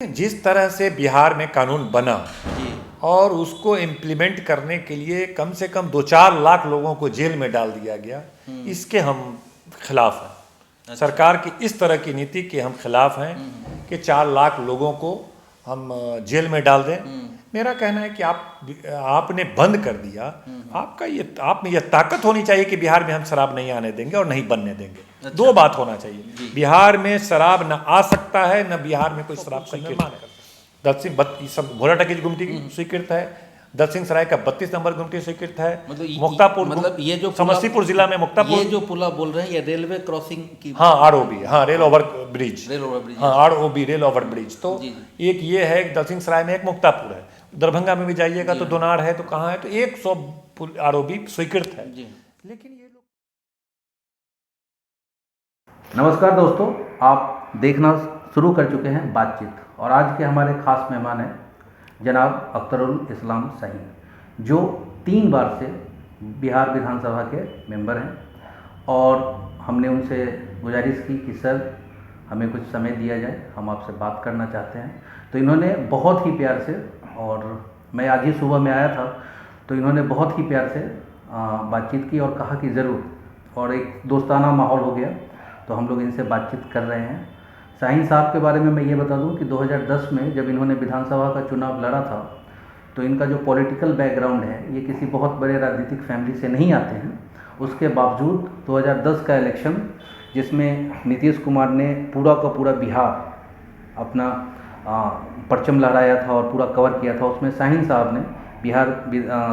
जिस तरह से बिहार में कानून बना जी। और उसको इम्प्लीमेंट करने के लिए कम से कम 2-4 लाख लोगों को जेल में डाल दिया गया, इसके हम खिलाफ हैं। अच्छा। सरकार की इस तरह की नीति के हम खिलाफ हैं कि 4 लाख लोगों को हम जेल में डाल दें। मेरा कहना है कि आपने बंद कर दिया, आप में यह ताकत होनी चाहिए कि बिहार में हम शराब नहीं आने देंगे और नहीं बनने देंगे। अच्छा। दो बात होना चाहिए, बिहार में शराब न आ सकता है, न बिहार में कोई शराब स्वीकृत है। घोड़ाटकी गुमटी स्वीकृत है, दक्षिण सराय का 32 नंबर गुमटी स्वीकृत है, मुक्तापुर ये जो समस्तीपुर जिला में मुक्तापुर, ये जो पुला बोल रहे हैं ये रेलवे क्रॉसिंग की। हाँ आरओबी, हाँ रेल ओवर ब्रिज, हाँ आरओबी रेल ओवर ब्रिज। तो जी। एक ये है, दक्षिण सराय में एक मुक्तापुर है, दरभंगा में भी जाइएगा तो दोनार है, तो कहाँ है, तो 100 आरओबी स्वीकृत है। लेकिन ये लोग। नमस्कार दोस्तों, आप देखना शुरू कर चुके हैं बातचीत, और आज के हमारे खास मेहमान हैं जनाब अख्तरुल इस्लाम शाहीन, जो 3 बार से बिहार विधानसभा के मेंबर हैं। और हमने उनसे गुजारिश की कि सर हमें कुछ समय दिया जाए, हम आपसे बात करना चाहते हैं। तो इन्होंने बहुत ही प्यार से, और मैं आज ही सुबह में आया था तो इन्होंने बहुत ही प्यार से बातचीत की और कहा कि ज़रूर, और एक दोस्ताना माहौल हो गया। तो हम लोग इनसे बातचीत कर रहे हैं। शाहीन साहब के बारे में मैं ये बता दूं कि 2010 में जब इन्होंने विधानसभा का चुनाव लड़ा था तो इनका जो पॉलिटिकल बैकग्राउंड है, ये किसी बहुत बड़े राजनीतिक फैमिली से नहीं आते हैं। उसके बावजूद 2010 का इलेक्शन, जिसमें नीतीश कुमार ने पूरा का पूरा बिहार अपना परचम लहराया था और पूरा कवर किया था, उसमें शाहीन साहब ने बिहार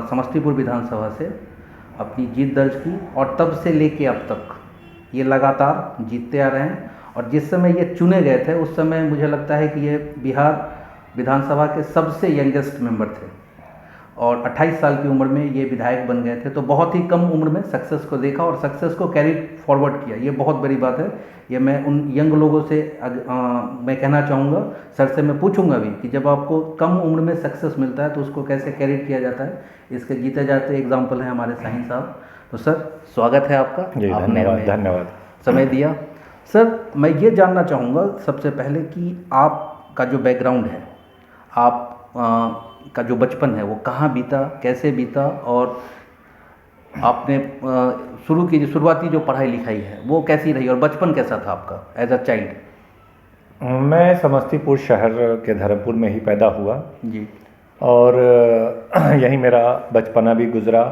समस्तीपुर विधानसभा से अपनी जीत दर्ज की, और तब से लेके अब तक ये लगातार जीतते आ रहे हैं। और जिस समय ये चुने गए थे उस समय मुझे लगता है कि ये बिहार विधानसभा के सबसे यंगेस्ट मेंबर थे, और 28 साल की उम्र में ये विधायक बन गए थे। तो बहुत ही कम उम्र में सक्सेस को देखा और सक्सेस को कैरी फॉरवर्ड किया, ये बहुत बड़ी बात है। ये मैं उन यंग लोगों से मैं कहना चाहूँगा, सर से मैं पूछूंगा भी कि जब आपको कम उम्र में सक्सेस मिलता है तो उसको कैसे कैरी किया जाता है। इसके जीते जाते एग्जाम्पल हैं हमारे शाहीन साहब। तो सर स्वागत है आपका, आपने धन्यवाद समय दिया। सर मैं ये जानना चाहूँगा सबसे पहले कि आपका जो बैकग्राउंड है, आप का जो बचपन है वो कहाँ बीता, कैसे बीता, और आपने शुरुआती जो पढ़ाई लिखाई है वो कैसी रही, और बचपन कैसा था आपका एज अ चाइल्ड। मैं समस्तीपुर शहर के धर्मपुर में ही पैदा हुआ जी, और यहीं मेरा बचपना भी गुजरा,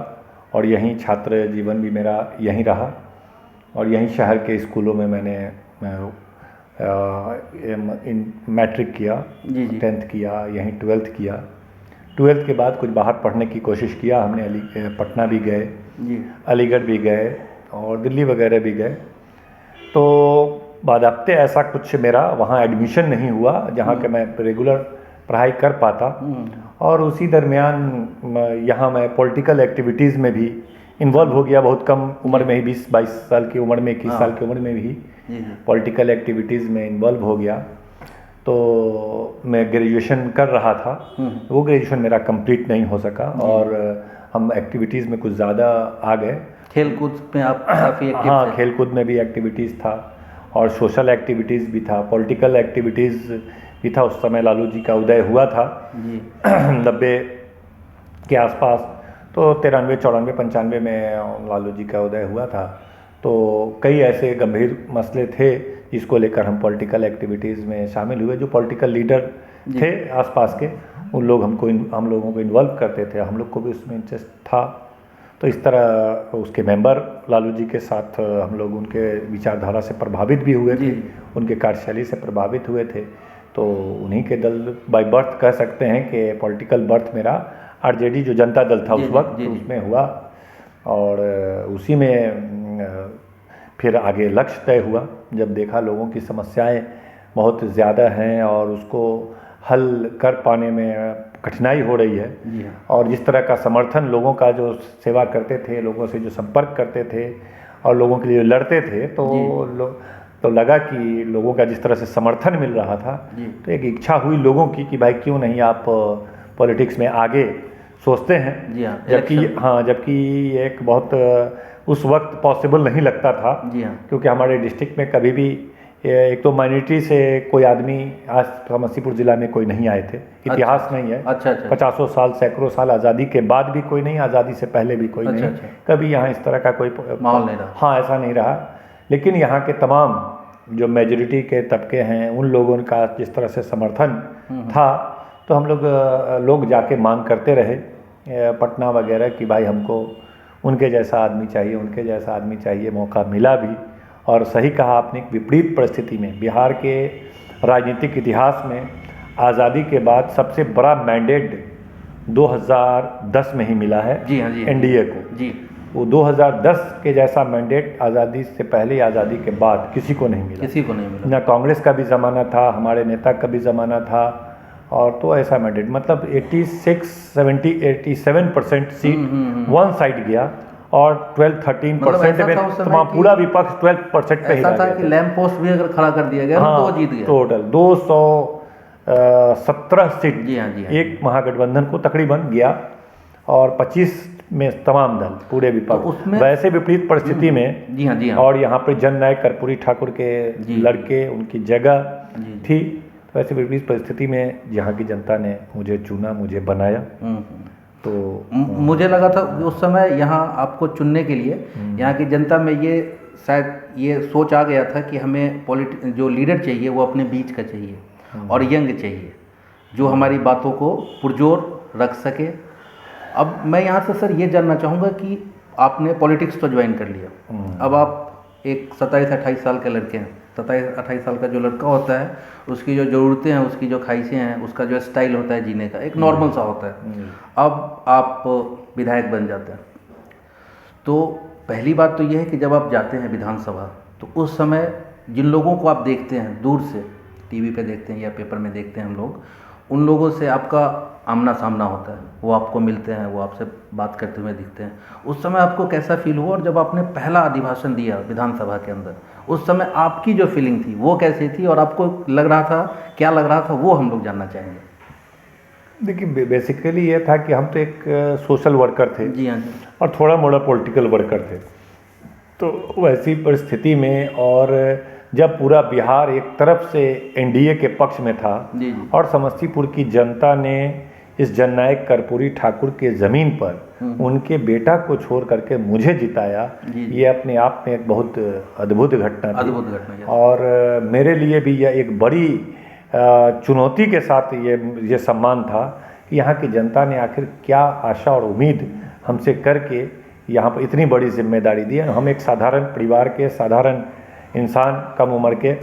और यहीं छात्र जीवन भी मेरा यहीं रहा, और यहीं शहर के स्कूलों में मैंने मैट्रिक किया, 10th किया, यहीं 12th किया। 12th के बाद कुछ बाहर पढ़ने की कोशिश किया हमने, पटना भी गए, अलीगढ़ भी गए और दिल्ली वगैरह भी गए। तो बाज़ाब्ते ऐसा कुछ मेरा वहाँ एडमिशन नहीं हुआ जहाँ के मैं रेगुलर पढ़ाई कर पाता। और उसी दरमियान यहाँ मैं पॉलिटिकल एक्टिविटीज़ में भी इन्वॉल्व हो गया, बहुत कम उम्र में ही, 20-22 साल की उम्र में, 21 साल की उम्र में भी पॉलिटिकल एक्टिविटीज़ में इन्वॉल्व हो गया। तो मैं ग्रेजुएशन कर रहा था, वो ग्रेजुएशन मेरा कंप्लीट नहीं हो सका, और हम एक्टिविटीज़ में कुछ ज़्यादा आ गए। खेल कूद में आप काफ़ी एक्टिव थे? हाँ, खेल कूद में भी एक्टिविटीज़ था, और सोशल एक्टिविटीज़ भी था, पॉलिटिकल एक्टिविटीज़ भी था। उस समय लालू जी का उदय हुआ था 90 के आसपास, तो 93, 94, 95 में लालू जी का उदय हुआ था। तो कई ऐसे गंभीर मसले थे जिसको लेकर हम पॉलिटिकल एक्टिविटीज़ में शामिल हुए। जो पॉलिटिकल लीडर थे आसपास के, उन लोग हम लोगों को इन्वॉल्व करते थे, हम लोग को भी उसमें इंटरेस्ट था। तो इस तरह उसके मेंबर लालू जी के साथ हम लोग उनके विचारधारा से प्रभावित भी हुए थे, उनके कार्यशैली से प्रभावित हुए थे। तो उन्हीं के दल बाय बर्थ कह सकते हैं कि पॉलिटिकल बर्थ मेरा आरजेडी जो जनता दल था उस वक्त, उसमें हुआ, और उसी में फिर आगे लक्ष्य तय हुआ। जब देखा लोगों की समस्याएं बहुत ज़्यादा हैं और उसको हल कर पाने में कठिनाई हो रही है, और जिस तरह का समर्थन लोगों का, जो सेवा करते थे, लोगों से जो संपर्क करते थे और लोगों के लिए लड़ते थे, तो लगा कि लोगों का जिस तरह से समर्थन मिल रहा था, तो एक इच्छा हुई लोगों की कि भाई क्यों नहीं आप पॉलिटिक्स में आगे सोचते हैं। जबकि एक बहुत उस वक्त पॉसिबल नहीं लगता था, क्योंकि हमारे डिस्ट्रिक्ट में कभी भी एक तो माइनॉरिटी से कोई आदमी आज समस्तीपुर जिला में कोई नहीं आए थे, इतिहास नहीं है। अच्छा अच्छा। 50 साल सैकड़ों साल आज़ादी के बाद भी कोई नहीं, आज़ादी से पहले भी कोई नहीं, कभी यहाँ इस तरह का कोई माहौल नहीं रहा। हाँ, ऐसा नहीं रहा। लेकिन यहाँ के तमाम जो मेजॉरिटी के तबके हैं उन लोगों का जिस तरह से समर्थन था, तो हम लोग जाके मांग करते रहे पटना वगैरह कि भाई हमको उनके जैसा आदमी चाहिए, उनके जैसा आदमी चाहिए। मौका मिला भी, और सही कहा आपने, एक विपरीत परिस्थिति में बिहार के राजनीतिक इतिहास में आज़ादी के बाद सबसे बड़ा मैंडेट 2010 में ही मिला है। जी हाँ, जी एनडीए को। जी। वो 2010 के जैसा मैंडेट आज़ादी से पहले, आज़ादी के बाद किसी को नहीं मिला, किसी को नहीं मिला। ना कांग्रेस का भी ज़माना था, हमारे नेता का भी ज़माना था, और तो ऐसा मैंडेट मतलब 87% सीट वन साइड गया, और 12-13% में तमाम पूरा विपक्ष 12% पे ही ऐसा रह था गया कि लैंप पोस्ट भी अगर खड़ा कर दिया गया तो वो जीत गया। टोटल 217 सीट जी हाँ, जी हाँ। एक महागठबंधन को तकरीबन गया, और 25 में तमाम दल पूरे विपक्ष। उसमें वैसे विपरीत परिस्थिति में जी हाँ, जी हाँ। और यहाँ पर जननायक कर्पूरी ठाकुर के लड़के, उनकी जगह थी, तो ऐसे विपरीत परिस्थिति में यहाँ की जनता ने मुझे चुना, मुझे बनाया। तो मुझे लगा था कि उस समय यहाँ आपको चुनने के लिए यहाँ की जनता में ये शायद ये सोच आ गया था कि हमें जो लीडर चाहिए वो अपने बीच का चाहिए और यंग चाहिए, जो हमारी बातों को पुरजोर रख सके। अब मैं यहाँ से सर ये जानना चाहूँगा कि आपने पॉलिटिक्स तो ज्वाइन कर लिया, अब आप एक 27-28 साल के लड़के हैं। 27-28 साल का जो लड़का होता है उसकी जो ज़रूरतें हैं, उसकी जो ख्वाहिशें हैं, उसका जो स्टाइल होता है जीने का एक नॉर्मल सा होता है। अब आप विधायक बन जाते हैं, तो पहली बात तो यह है कि जब आप जाते हैं विधानसभा, तो उस समय जिन लोगों को आप देखते हैं दूर से, टीवी पे देखते हैं या पेपर में देखते हैं हम लोग, उन लोगों से आपका आमना सामना होता है, वो आपको मिलते हैं, वो आपसे बात करते हुए दिखते हैं। उस समय आपको कैसा फील हुआ, और जब आपने पहला अधिभाषण दिया विधानसभा के अंदर, उस समय आपकी जो फीलिंग थी वो कैसी थी, और आपको लग रहा था, क्या लग रहा था, वो हम लोग जानना चाहेंगे। देखिए, बेसिकली ये था कि हम तो एक सोशल वर्कर थे। जी हाँ जी। और थोड़ा मोड़ा पॉलिटिकल वर्कर थे, तो वैसी परिस्थिति में, और जब पूरा बिहार एक तरफ से एनडीए के पक्ष में था, जी जी। और समस्तीपुर की जनता ने इस जननायक कर्पूरी ठाकुर के ज़मीन पर उनके बेटा को छोड़ करके मुझे जिताया, ये अपने आप में एक बहुत अद्भुत घटना थी। अद्भुत घटना। और मेरे लिए भी यह एक बड़ी चुनौती के साथ ये सम्मान था कि यहाँ की जनता ने आखिर क्या आशा और उम्मीद हमसे करके यहाँ पर इतनी बड़ी जिम्मेदारी दी। हम एक साधारण परिवार के साधारण इंसान, कम उम्र के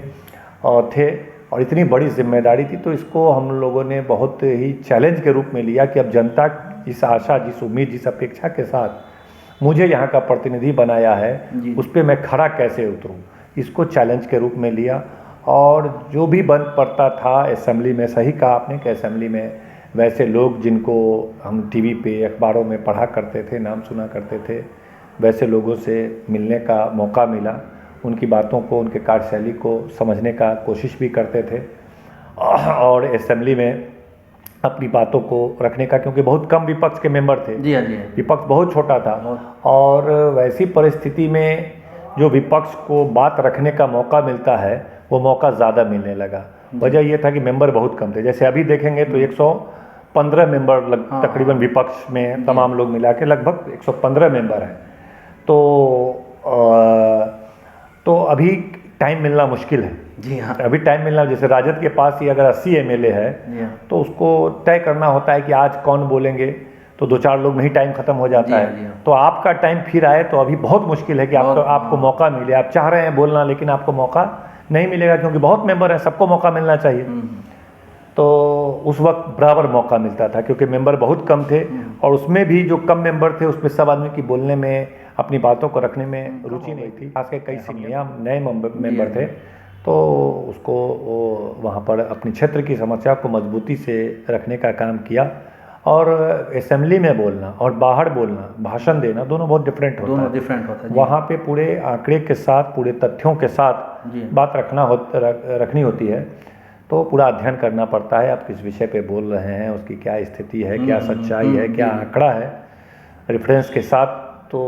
थे, और इतनी बड़ी जिम्मेदारी थी, तो इसको हम लोगों ने बहुत ही चैलेंज के रूप में लिया कि अब जनता जिस आशा, जिस उम्मीद, जिस अपेक्षा के साथ मुझे यहाँ का प्रतिनिधि बनाया है, उस पर मैं खरा कैसे उतरूँ, इसको चैलेंज के रूप में लिया। और जो भी बन पड़ता था असेंबली में, सही कहा आपने कि असेंबली में वैसे लोग जिनको हम टीवी पे, अखबारों में पढ़ा करते थे, नाम सुना करते थे, वैसे लोगों से मिलने का मौका मिला, उनकी बातों को, उनके कार्यशैली को समझने का कोशिश भी करते थे, और असेंबली में अपनी बातों को रखने का, क्योंकि बहुत कम विपक्ष के मेंबर थे। जी हाँ, जी हाँ। विपक्ष बहुत छोटा था, और वैसी परिस्थिति में जो विपक्ष को बात रखने का मौका मिलता है, वो मौका ज़्यादा मिलने लगा। वजह ये था कि मेंबर बहुत कम थे। जैसे अभी देखेंगे तो 115 मेंबर तकरीबन विपक्ष में तमाम लोग मिला के लगभग 115 मेंबर हैं। तो अभी टाइम मिलना मुश्किल है। जी हाँ। अभी टाइम मिलना, जैसे राजद के पास ही अगर 80 एमएलए है, तो उसको तय करना होता है कि आज कौन बोलेंगे, तो 2-4 लोग में ही टाइम खत्म हो जाता है। तो आपका टाइम फिर आए तो अभी बहुत मुश्किल है कि आपको मौका मिले। आप चाह रहे हैं बोलना, लेकिन आपको मौका नहीं मिलेगा, क्योंकि बहुत मेंबर हैं, सबको मौका मिलना चाहिए। तो उस वक्त बराबर मौका मिलता था, क्योंकि मेंबर बहुत कम थे, और उसमें भी जो कम मेंबर थे उसमें सब आदमी की बोलने में, अपनी बातों को रखने में रुचि नहीं थी। खासकर कई नए मेंबर थे, तो उसको वहाँ पर अपने क्षेत्र की समस्या को मजबूती से रखने का काम किया। और असेंबली में बोलना और बाहर बोलना, भाषण देना, दोनों बहुत डिफरेंट होता है। वहाँ पे पूरे आंकड़े के साथ, पूरे तथ्यों के साथ बात रखनी होती है, तो पूरा अध्ययन करना पड़ता है। आप किस विषय पे बोल रहे हैं, उसकी क्या स्थिति है, क्या सच्चाई है, क्या आंकड़ा है, रेफरेंस के साथ। तो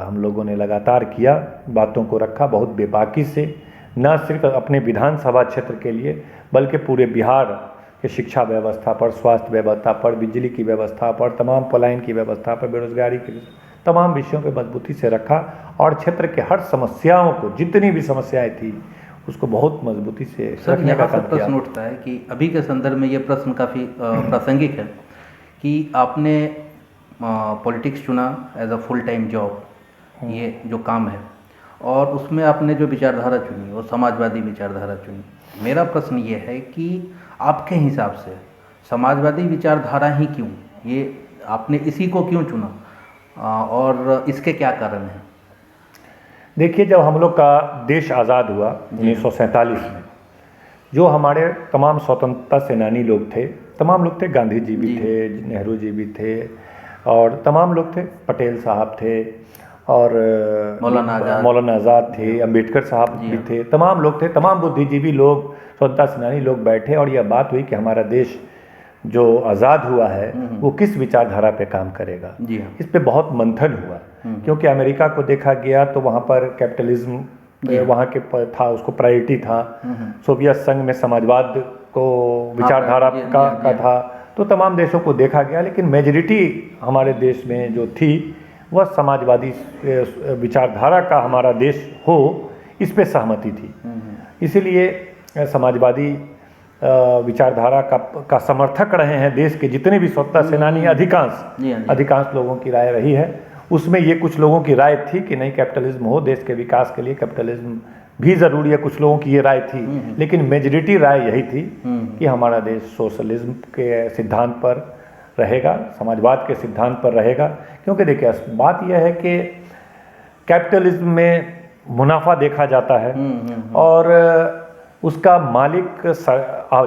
हम लोगों ने लगातार किया, बातों को रखा बहुत बेबाकी से, न सिर्फ अपने विधानसभा क्षेत्र के लिए बल्कि पूरे बिहार के शिक्षा व्यवस्था पर, स्वास्थ्य व्यवस्था पर, बिजली की व्यवस्था पर, तमाम पलायन की व्यवस्था पर, बेरोजगारी की तमाम विषयों पर मजबूती से रखा और क्षेत्र के हर समस्याओं को, जितनी भी समस्याएं थी उसको बहुत मजबूती से रखने का काम किया। प्रश्न उठता है कि अभी के संदर्भ में ये प्रश्न काफ़ी प्रासंगिक है कि आपने पॉलिटिक्स चुना as a full time job, ये जो काम है, और उसमें आपने जो विचारधारा चुनी वो समाजवादी विचारधारा चुनी। मेरा प्रश्न ये है कि आपके हिसाब से समाजवादी विचारधारा ही क्यों, ये आपने इसी को क्यों चुना और इसके क्या कारण हैं? देखिए, जब हम लोग का देश आज़ाद हुआ 1947 में, जो हमारे तमाम स्वतंत्रता सेनानी लोग थे, तमाम लोग थे, गांधी जी भी थे, नेहरू जी भी थे और तमाम लोग थे, पटेल साहब थे और मौलाना आज़ाद थे, अंबेडकर साहब भी थे, तमाम लोग थे, तमाम बुद्धिजीवी लोग, स्वतंत्रता सेनानी लोग बैठे और यह बात हुई कि हमारा देश जो आज़ाद हुआ है वो किस विचारधारा पे काम करेगा। इस पे बहुत मंथन हुआ क्योंकि अमेरिका को देखा गया तो वहाँ पर कैपिटलिज्म वहाँ के था, उसको प्रायोरिटी था। सोवियत संघ में समाजवाद को विचारधारा का था, तो तमाम देशों को देखा गया, लेकिन मेजॉरिटी हमारे देश में जो थी वह समाजवादी विचारधारा का हमारा देश हो, इस पे सहमति थी। इसीलिए समाजवादी विचारधारा का समर्थक रहे हैं देश के जितने भी स्वतंत्रता सेनानी, अधिकांश लोगों की राय रही है। उसमें ये कुछ लोगों की राय थी कि नहीं, कैपिटलिज्म हो, देश के विकास के लिए कैपिटलिज्म भी ज़रूरी है, कुछ लोगों की ये राय थी। लेकिन मेजॉरिटी राय यही थी कि हमारा देश सोशलिज्म के सिद्धांत पर रहेगा, समाजवाद के सिद्धांत पर रहेगा। क्योंकि देखिए, बात यह है कि कैपिटलिज्म में मुनाफा देखा जाता है और उसका मालिक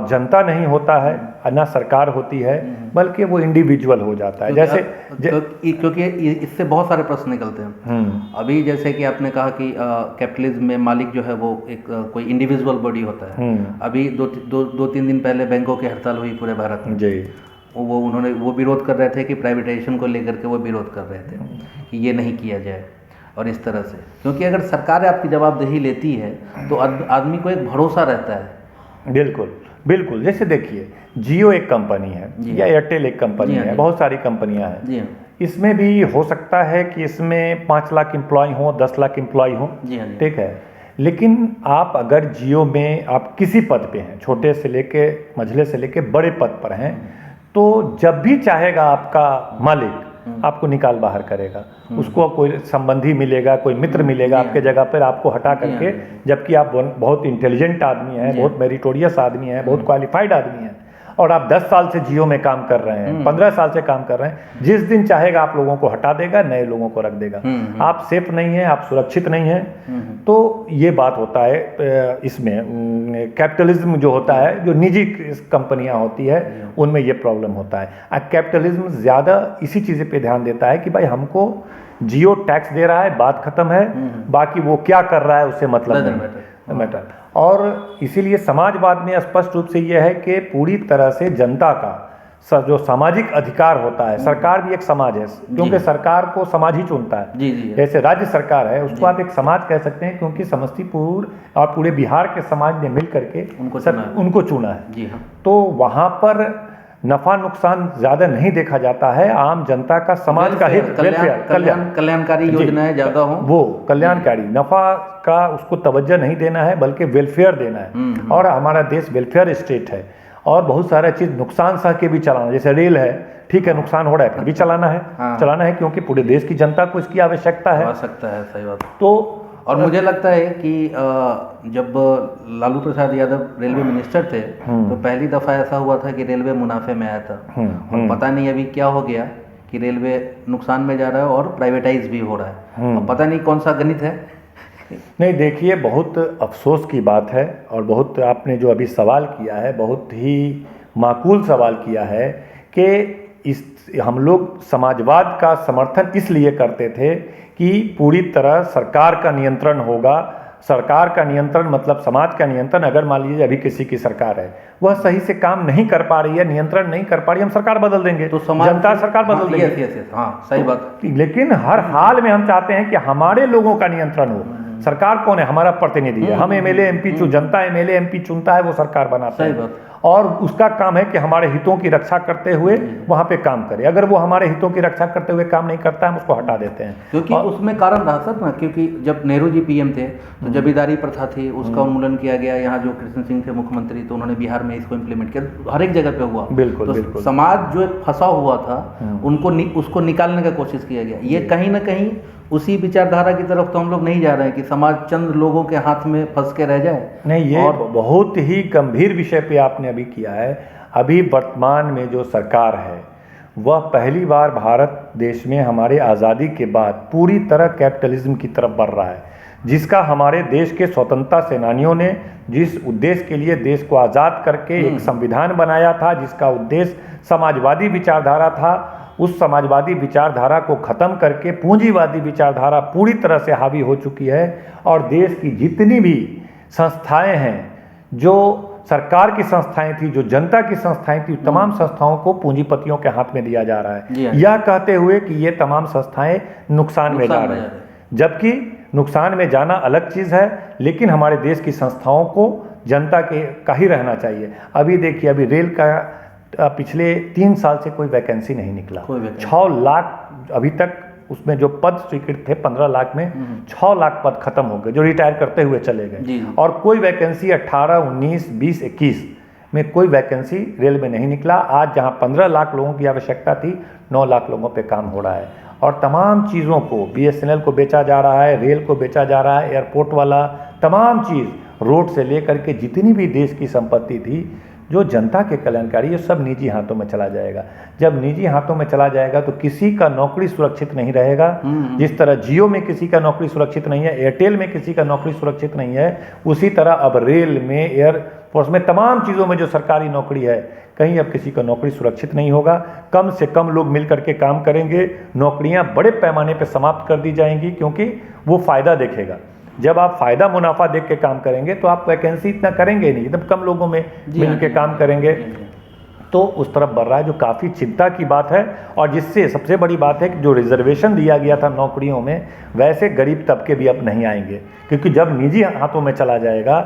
जनता नहीं होता है, ना सरकार होती है, बल्कि वो इंडिविजुअल हो जाता है। जैसे क्योंकि इससे बहुत सारे प्रश्न निकलते हैं। अभी जैसे कि आपने कहा कि कैपिटलिज्म में मालिक जो है वो एक कोई इंडिविजुअल बॉडी होता है। अभी दो तीन दिन पहले बैंकों की हड़ताल हुई पूरे भारत में जी। उन्होंने विरोध कर रहे थे कि प्राइवेटाइजेशन को लेकर के वो विरोध कर रहे थे कि ये नहीं किया जाए और इस तरह से, क्योंकि अगर सरकार आपकी जवाबदेही लेती है तो आदमी को एक भरोसा रहता है। बिल्कुल। जैसे देखिए, जियो एक कंपनी है या एयरटेल एक कंपनी है, बहुत सारी कंपनियां हैं। इसमें भी हो सकता है कि इसमें 5 लाख एम्प्लॉय हों, 10 लाख एम्प्लॉय हों, ठीक है। लेकिन आप अगर जियो में आप किसी पद पे हैं, छोटे से लेके मझले से लेके बड़े पद पर हैं, तो जब भी चाहेगा आपका मालिक आपको निकाल बाहर करेगा। उसको कोई संबंधी मिलेगा, कोई मित्र मिलेगा आपके जगह पर, आपको हटा करके, जबकि आप बहुत इंटेलिजेंट आदमी हैं, बहुत मेरिटोरियस आदमी हैं, बहुत क्वालिफाइड आदमी हैं और आप 10 साल से जियो में काम कर रहे हैं, 15 साल से काम कर रहे हैं, जिस दिन चाहेगा आप लोगों को हटा देगा, नए लोगों को रख देगा। आप सेफ नहीं हैं, आप सुरक्षित नहीं हैं। तो ये बात होता है इसमें। कैपिटलिज्म जो होता है, जो निजी कंपनियां होती है, उनमें ये प्रॉब्लम होता है। कैपिटलिज्म ज़्यादा इसी चीज़ पे ध्यान देता है कि भाई हमको जियो टैक्स दे रहा है, बात खत्म है, बाकी वो क्या कर रहा है उससे मतलब नहीं मैटर। और इसीलिए समाजवाद में स्पष्ट रूप से यह है कि पूरी तरह से जनता का जो सामाजिक अधिकार होता है, सरकार भी एक समाज है, क्योंकि सरकार को समाज ही चुनता है। जैसे राज्य सरकार है, उसको आप एक समाज कह सकते हैं, क्योंकि समस्तीपुर और पूरे बिहार के समाज ने मिल करके उनको चुना है। तो वहाँ पर नफा नुकसान ज्यादा नहीं देखा जाता है, आम जनता का, समाज का हित, कल्याणकारी योजनाएं ज्यादा हो, वो कल्याणकारी, नफा का उसको तवज्जो नहीं देना है बल्कि वेलफेयर देना है। और हमारा देश वेलफेयर स्टेट है और बहुत सारा चीज नुकसान सह के भी चलाना, जैसे रेल है, ठीक है नुकसान हो रहा है फिर भी चलाना है, क्योंकि पूरे देश की जनता को इसकी आवश्यकता है। सही बात। तो और मुझे लगता है कि जब लालू प्रसाद यादव रेलवे मिनिस्टर थे तो पहली दफ़ा ऐसा हुआ था कि रेलवे मुनाफे में आया था, और पता नहीं अभी क्या हो गया कि रेलवे नुकसान में जा रहा है और प्राइवेटाइज भी हो रहा है। और पता नहीं कौन सा गणित है। नहीं, देखिए, बहुत अफसोस की बात है और बहुत आपने जो अभी सवाल किया है, बहुत ही माकूल सवाल किया है कि हम लोग समाजवाद का समर्थन इसलिए करते थे कि पूरी तरह सरकार का नियंत्रण होगा। सरकार का नियंत्रण मतलब समाज का नियंत्रण। अगर मान लीजिए अभी किसी की सरकार है, वह सही से काम नहीं कर पा रही है, नियंत्रण नहीं कर पा रही है, हम सरकार बदल देंगे, तो जनता सरकार बदल देंगे। सही बात। लेकिन हर हाल में हम चाहते हैं कि हमारे लोगों का नियंत्रण हो, सरकार कौन है? हमारा प्रतिनिधि है। हम एमएलए एमपी जनता एमएलए एमपी चुनता है, वो सरकार बनाता सही है बात। और उसका काम है कि हमारे हितों की रक्षा करते हुए वहाँ पे काम करे। अगर वो हमारे हितों की रक्षा करते हुए काम नहीं करता है, हम उसको हटा देते हैं। क्योंकि उसमें कारण रहा सर ना, क्योंकि जब नेहरू जी पीएम थे तो जमींदारी प्रथा थी, उसका उन्मूलन किया गया। यहाँ जो कृष्ण सिंह थे मुख्यमंत्री, तो उन्होंने बिहार में इसको इम्प्लीमेंट किया, हर एक जगह पे हुआ। बिल्कुल, तो बिल्कुल। समाज जो एक फंसा हुआ था उसको निकालने का कोशिश किया गया। ये कहीं ना कहीं उसी विचारधारा की तरफ तो हम लोग नहीं जा रहे हैं कि समाज चंद लोगों के हाथ में फंस के रह जाए। नहीं, ये बहुत ही गंभीर विषय पे आपने अभी किया है। अभी वर्तमान में जो सरकार है वह पहली बार भारत देश में हमारे आज़ादी के बाद पूरी तरह कैपिटलिज्म की तरफ बढ़ रहा है, जिसका हमारे देश के स्वतंत्रता सेनानियों ने जिस उद्देश्य के लिए देश को आज़ाद करके एक संविधान बनाया था, जिसका उद्देश्य समाजवादी विचारधारा था, उस समाजवादी विचारधारा को ख़त्म करके पूंजीवादी विचारधारा पूरी तरह से हावी हो चुकी है। और देश की जितनी भी संस्थाएं हैं, जो सरकार की संस्थाएं थी, जो जनता की संस्थाएं थी, तमाम संस्थाओं को पूंजीपतियों के हाथ में दिया जा रहा है, यह कहते हुए कि ये तमाम संस्थाएं नुकसान में जा रही हैं। जबकि नुकसान में जाना अलग चीज़ है, लेकिन हमारे देश की संस्थाओं को जनता के का ही रहना चाहिए। अभी देखिए, अभी रेल का पिछले 3 साल से कोई वैकेंसी नहीं निकला। 6 लाख अभी तक उसमें जो पद स्वीकृत थे 15 लाख में 6 लाख पद खत्म हो गए, जो रिटायर करते हुए चले गए। और कोई वैकेंसी 18, 19, 20, 21 में कोई वैकेंसी रेल में नहीं निकला। आज जहां 15 लाख लोगों की आवश्यकता थी, 9 लाख लोगों पे काम हो रहा है। और तमाम चीज़ों को बीएसएनएल को बेचा जा रहा है, रेल को बेचा जा रहा है, एयरपोर्ट वाला तमाम चीज़, रोड से लेकर के जितनी भी देश की संपत्ति थी जो जनता के कल्याणकारी, ये सब निजी हाथों में चला जाएगा। जब निजी हाथों में चला जाएगा तो किसी का नौकरी सुरक्षित नहीं रहेगा। जिस तरह जियो में किसी का नौकरी सुरक्षित नहीं है, एयरटेल में किसी का नौकरी सुरक्षित नहीं है, उसी तरह अब रेल में, एयरफोर्स में, तमाम चीज़ों में जो सरकारी नौकरी है, कहीं अब किसी का नौकरी सुरक्षित नहीं होगा। कम से कम लोग मिल करके काम करेंगे, नौकरियां बड़े पैमाने पर समाप्त कर दी जाएंगी, क्योंकि वो फ़ायदा देखेगा। जब आप फ़ायदा मुनाफा देख के काम करेंगे तो आप वैकेंसी इतना करेंगे नहीं, एकदम कम लोगों में मिल के काम करेंगे। तो उस तरफ बढ़ रहा है, जो काफ़ी चिंता की बात है। और जिससे सबसे बड़ी बात है कि जो रिजर्वेशन दिया गया था नौकरियों में, वैसे गरीब तबके भी अब नहीं आएंगे, क्योंकि जब निजी हाथों में चला जाएगा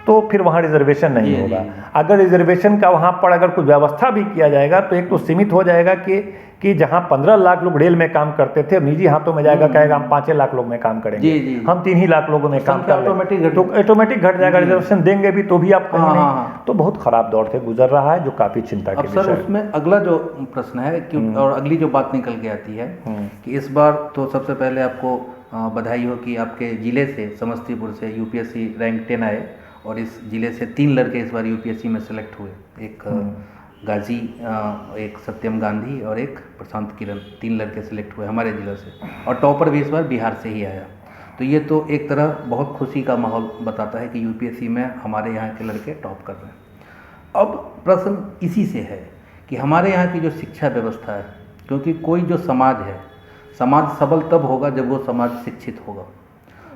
तो फिर वहाँ रिजर्वेशन नहीं होगा। अगर रिजर्वेशन का वहाँ पर अगर कुछ व्यवस्था भी किया जाएगा तो एक तो सीमित हो जाएगा कि जहाँ 15 लाख लोग रेल में काम करते थे, निजी हाथों में जाएगा, कहेगा हम 5 लाख लोग में काम करेंगे, हम 3 ही लाख लोगों में काम कर लेंगे, तो ऑटोमेटिक घट जाएगा। रिजर्वेशन देंगे भी तो भी आप कहीं नहीं। तो बहुत खराब दौर से गुजर रहा है, जो काफ़ी चिंता की विषय है। उसमें अगला जो प्रश्न है और अगली जो बात निकल के आती है कि इस बार तो सबसे पहले आपको बधाई हो कि आपके ज़िले से, समस्तीपुर से यूपीएससी रैंक 10 आए और इस ज़िले से 3 लड़के इस बार यूपीएससी में सेलेक्ट हुए। एक गाजी, एक सत्यम गांधी और एक प्रशांत किरण, 3 लड़के सेलेक्ट हुए हमारे ज़िले से। और टॉपर भी इस बार बिहार से ही आया। तो ये तो एक तरह बहुत खुशी का माहौल बताता है कि यूपीएससी में हमारे यहाँ के लड़के टॉप कर रहे हैं। अब प्रश्न इसी से है कि हमारे यहाँ की जो शिक्षा व्यवस्था है, क्योंकि कोई जो समाज है, समाज सबल तब होगा जब वो समाज शिक्षित होगा।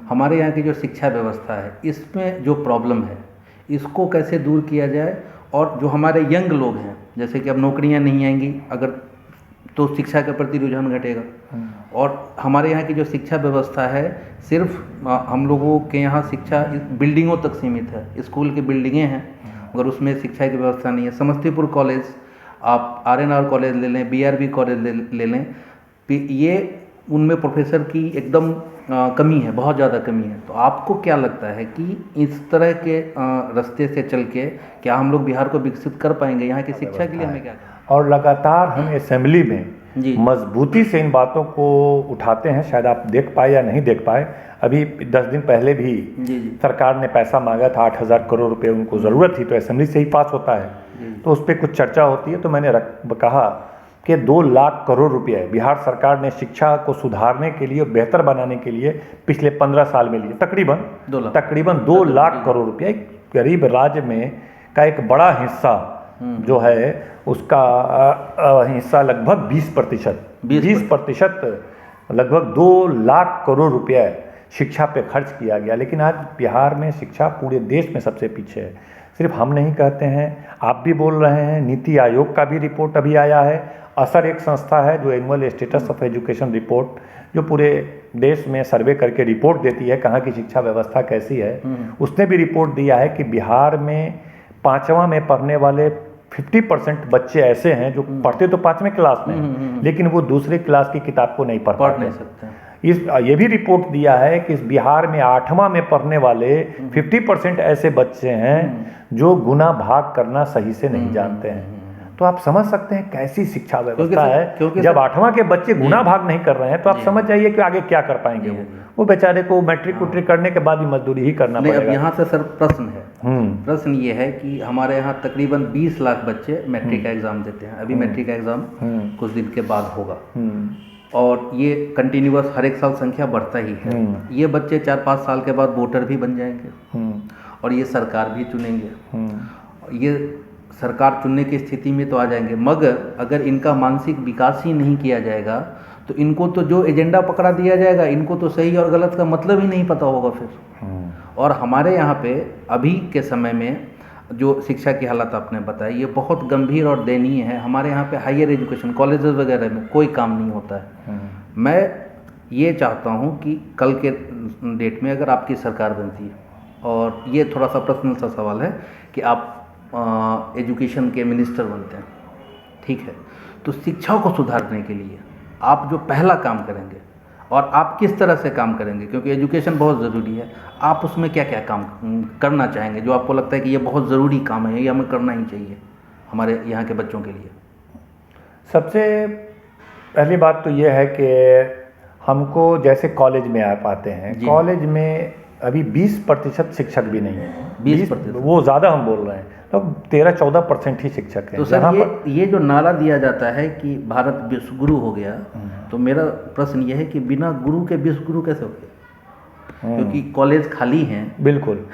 हमारे यहाँ की जो शिक्षा व्यवस्था है, इसमें जो प्रॉब्लम है, इसको कैसे दूर किया जाए। और जो हमारे यंग लोग हैं, जैसे कि अब नौकरियां नहीं आएंगी अगर, तो शिक्षा के प्रति रुझान घटेगा। और हमारे यहाँ की जो शिक्षा व्यवस्था है, सिर्फ हम लोगों के यहाँ शिक्षा बिल्डिंगों तक सीमित है। स्कूल की बिल्डिंगें हैं मगर उसमें शिक्षा की व्यवस्था नहीं है। समस्तीपुर कॉलेज, आप आरएनआर कॉलेज ले लें, बीआरबी कॉलेज ले लें, ये उनमें प्रोफेसर की एकदम कमी है, बहुत ज़्यादा कमी है। तो आपको क्या लगता है कि इस तरह के रास्ते से चल के क्या हम लोग बिहार को विकसित कर पाएंगे? यहाँ की शिक्षा के लिए हमें क्या करना है? और लगातार हम असेंबली में मजबूती से इन बातों को उठाते हैं। शायद आप देख पाए या नहीं देख पाए, अभी 10 दिन पहले भी सरकार ने पैसा मांगा था, 8,000 करोड़ रुपए उनको ज़रूरत थी, तो असेंबली से ही पास होता है, तो उस पर कुछ चर्चा होती है। तो मैंने कहा कि 2 लाख करोड़ रुपए बिहार सरकार ने शिक्षा को सुधारने के लिए, बेहतर बनाने के लिए पिछले 15 साल में लिए, तकरीबन 2 लाख करोड़ रुपया। एक गरीब राज्य में का एक बड़ा हिस्सा जो है, उसका हिस्सा लगभग 20%, लगभग 2 लाख करोड़ रुपया शिक्षा पे खर्च किया गया। लेकिन आज बिहार में शिक्षा पूरे देश में सबसे पीछे है। सिर्फ हम नहीं कहते हैं, आप भी बोल रहे हैं। नीति आयोग का भी रिपोर्ट अभी आया है। असर एक संस्था है जो annual status of education report, जो पूरे देश में सर्वे करके रिपोर्ट देती है कहाँ की शिक्षा व्यवस्था कैसी है, उसने भी रिपोर्ट दिया है कि बिहार में 5वां में पढ़ने वाले 50% बच्चे ऐसे हैं जो पढ़ते तो 5वें क्लास में हैं, लेकिन वो दूसरे क्लास की किताब को नहीं पढ़ नहीं सकते। ये भी रिपोर्ट दिया है कि इस बिहार में 8वां में पढ़ने वाले 50% ऐसे बच्चे हैं जो गुना भाग करना सही से नहीं जानते हैं। तो आप समझ सकते हैं कैसी शिक्षा व्यवस्था है। जब 8वां के बच्चे गुना भाग नहीं कर रहे हैं तो आप समझ जाइए कि आगे क्या कर पाएंगे वो बेचारे को मैट्रिक उट्रिक करने के बाद भी मजदूरी ही करना पड़ेगा। अब यहाँ से सर प्रश्न है, प्रश्न ये है कि हमारे यहाँ तकरीबन 20 लाख बच्चे मैट्रिक का एग्जाम देते हैं। अभी मैट्रिक का एग्जाम कुछ दिन के बाद होगा और ये कंटिन्यूअस हर एक साल संख्या बढ़ता ही है। ये बच्चे 4-5 साल के बाद वोटर भी बन जाएंगे और ये सरकार भी चुनेंगे। ये सरकार चुनने की स्थिति में तो आ जाएंगे, मगर अगर इनका मानसिक विकास ही नहीं किया जाएगा तो इनको तो जो एजेंडा पकड़ा दिया जाएगा, इनको तो सही और गलत का मतलब ही नहीं पता होगा फिर। और हमारे यहाँ पे अभी के समय में जो शिक्षा की हालत आपने बताई ये बहुत गंभीर और दयनीय है। हमारे यहाँ पे हायर एजुकेशन कॉलेजेस वगैरह में कोई काम नहीं होता है। मैं ये चाहता हूँ कि कल के डेट में अगर आपकी सरकार बनती है, और ये थोड़ा सा पर्सनल सा सवाल है कि आप एजुकेशन के मिनिस्टर बनते हैं, ठीक है, तो शिक्षा को सुधारने के लिए आप जो पहला काम करेंगे और आप किस तरह से काम करेंगे, क्योंकि एजुकेशन बहुत ज़रूरी है, आप उसमें क्या क्या काम करना चाहेंगे जो आपको लगता है कि ये बहुत ज़रूरी काम है, ये हमें करना ही चाहिए हमारे यहाँ के बच्चों के लिए? सबसे पहली बात तो ये है कि हमको जैसे कॉलेज में आप आते हैं, कॉलेज में अभी 20% शिक्षक भी नहीं है। 20% वो ज़्यादा हम बोल रहे हैं, तो 13-14% ही शिक्षक हैं। तो सर ये जो नारा दिया जाता है कि भारत विश्व गुरु हो गया, तो मेरा प्रश्न ये है कि बिना गुरु के विश्व गुरु कैसे हो गया? क्योंकि कॉलेज खाली हैं। बिल्कुल।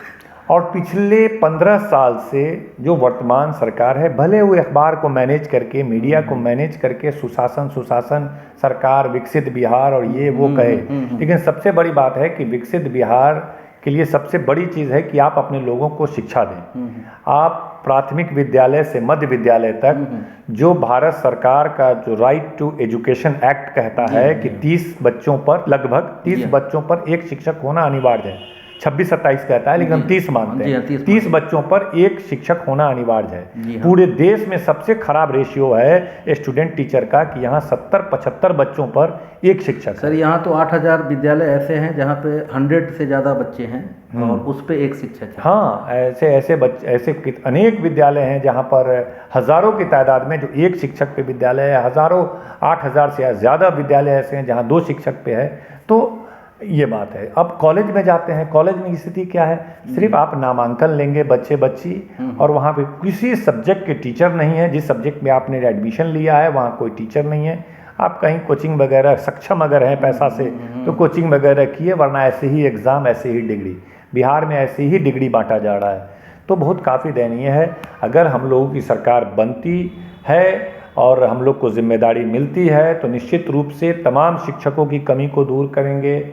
और पिछले 15 साल से जो वर्तमान सरकार है, भले वो अखबार को मैनेज करके, मीडिया को मैनेज करके सुशासन सरकार, विकसित बिहार और ये वो कहे, लेकिन सबसे बड़ी बात है कि विकसित बिहार के लिए सबसे बड़ी चीज़ है कि आप अपने लोगों को शिक्षा दें। आप प्राथमिक विद्यालय से मध्य विद्यालय तक जो भारत सरकार का जो राइट टू एजुकेशन एक्ट कहता है कि 30 बच्चों पर, लगभग 30 बच्चों पर एक शिक्षक होना अनिवार्य है। 26-27 कहता है, लेकिन हम 30 मानते हैं। 30 बच्चों पर एक शिक्षक होना अनिवार्य है। पूरे देश में सबसे खराब रेशियो है स्टूडेंट टीचर का कि यहाँ 70-75 बच्चों पर एक शिक्षक। सर यहाँ तो 8000 विद्यालय ऐसे हैं जहाँ पे 100 से ज़्यादा बच्चे हैं और उस पे एक शिक्षक है। हाँ, ऐसे अनेक विद्यालय हैं जहाँ पर हज़ारों की तादाद में जो एक शिक्षक पे विद्यालय है, हज़ारों 8000 से ज़्यादा विद्यालय ऐसे हैं जहाँ 2 शिक्षक पे है। तो ये बात है। अब कॉलेज में जाते हैं, कॉलेज में स्थिति क्या है? सिर्फ आप नामांकन लेंगे बच्चे बच्ची और वहाँ पे किसी सब्जेक्ट के टीचर नहीं है। जिस सब्जेक्ट में आपने एडमिशन लिया है वहाँ कोई टीचर नहीं है। आप कहीं कोचिंग वगैरह सक्षम अगर हैं पैसा से तो कोचिंग वगैरह किए, वरना ऐसे ही एग्ज़ाम, ऐसे ही डिग्री। बिहार में ऐसे ही डिग्री बांटा जा रहा है, तो बहुत काफ़ी दयनीय है। अगर हम लोगों की सरकार बनती है और हम लोग को जिम्मेदारी मिलती है तो निश्चित रूप से तमाम शिक्षकों की कमी को दूर करेंगे।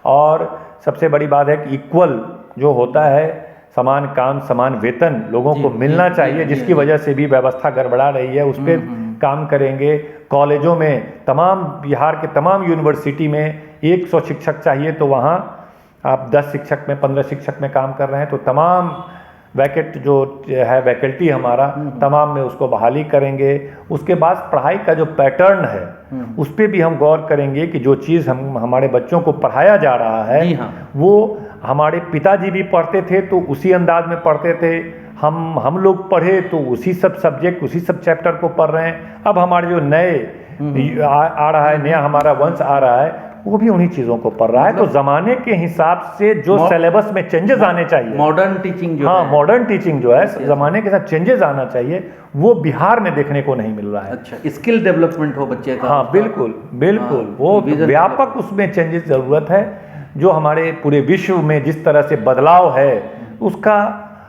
और सबसे बड़ी बात है कि इक्वल जो होता है, समान काम समान वेतन लोगों को मिलना चाहिए, जिसकी वजह से भी व्यवस्था गड़बड़ा रही है, उस पर काम करेंगे। कॉलेजों में तमाम बिहार के तमाम यूनिवर्सिटी में 100 शिक्षक चाहिए, तो वहाँ आप 10 शिक्षक में 15 शिक्षक में काम कर रहे हैं, तो तमाम वैकेंट जो है वैकल्टी हमारा तमाम में उसको बहाली करेंगे। उसके बाद पढ़ाई का जो पैटर्न है उस पर भी हम गौर करेंगे कि जो चीज़ हम हमारे बच्चों को पढ़ाया जा रहा है वो हमारे पिताजी भी पढ़ते थे तो उसी अंदाज में पढ़ते थे, हम लोग पढ़े तो उसी सब सब्जेक्ट उसी सब चैप्टर को पढ़ रहे हैं। अब हमारे जो नए आ रहा है, नया हमारा वंश आ रहा है, वो भी उन्हीं चीज़ों को पढ़ रहा है। तो ज़माने के हिसाब से जो सिलेबस में चेंजेस आने चाहिए, मॉडर्न टीचिंग जो है, मॉडर्न टीचिंग जो है ज़माने के साथ चेंजेस आना चाहिए, वो बिहार में देखने को नहीं मिल रहा है। अच्छा, स्किल डेवलपमेंट हो बच्चे का। हाँ बिल्कुल बिल्कुल, वो व्यापक उसमें चेंजेस ज़रूरत है। जो हमारे पूरे विश्व में जिस तरह से बदलाव है उसका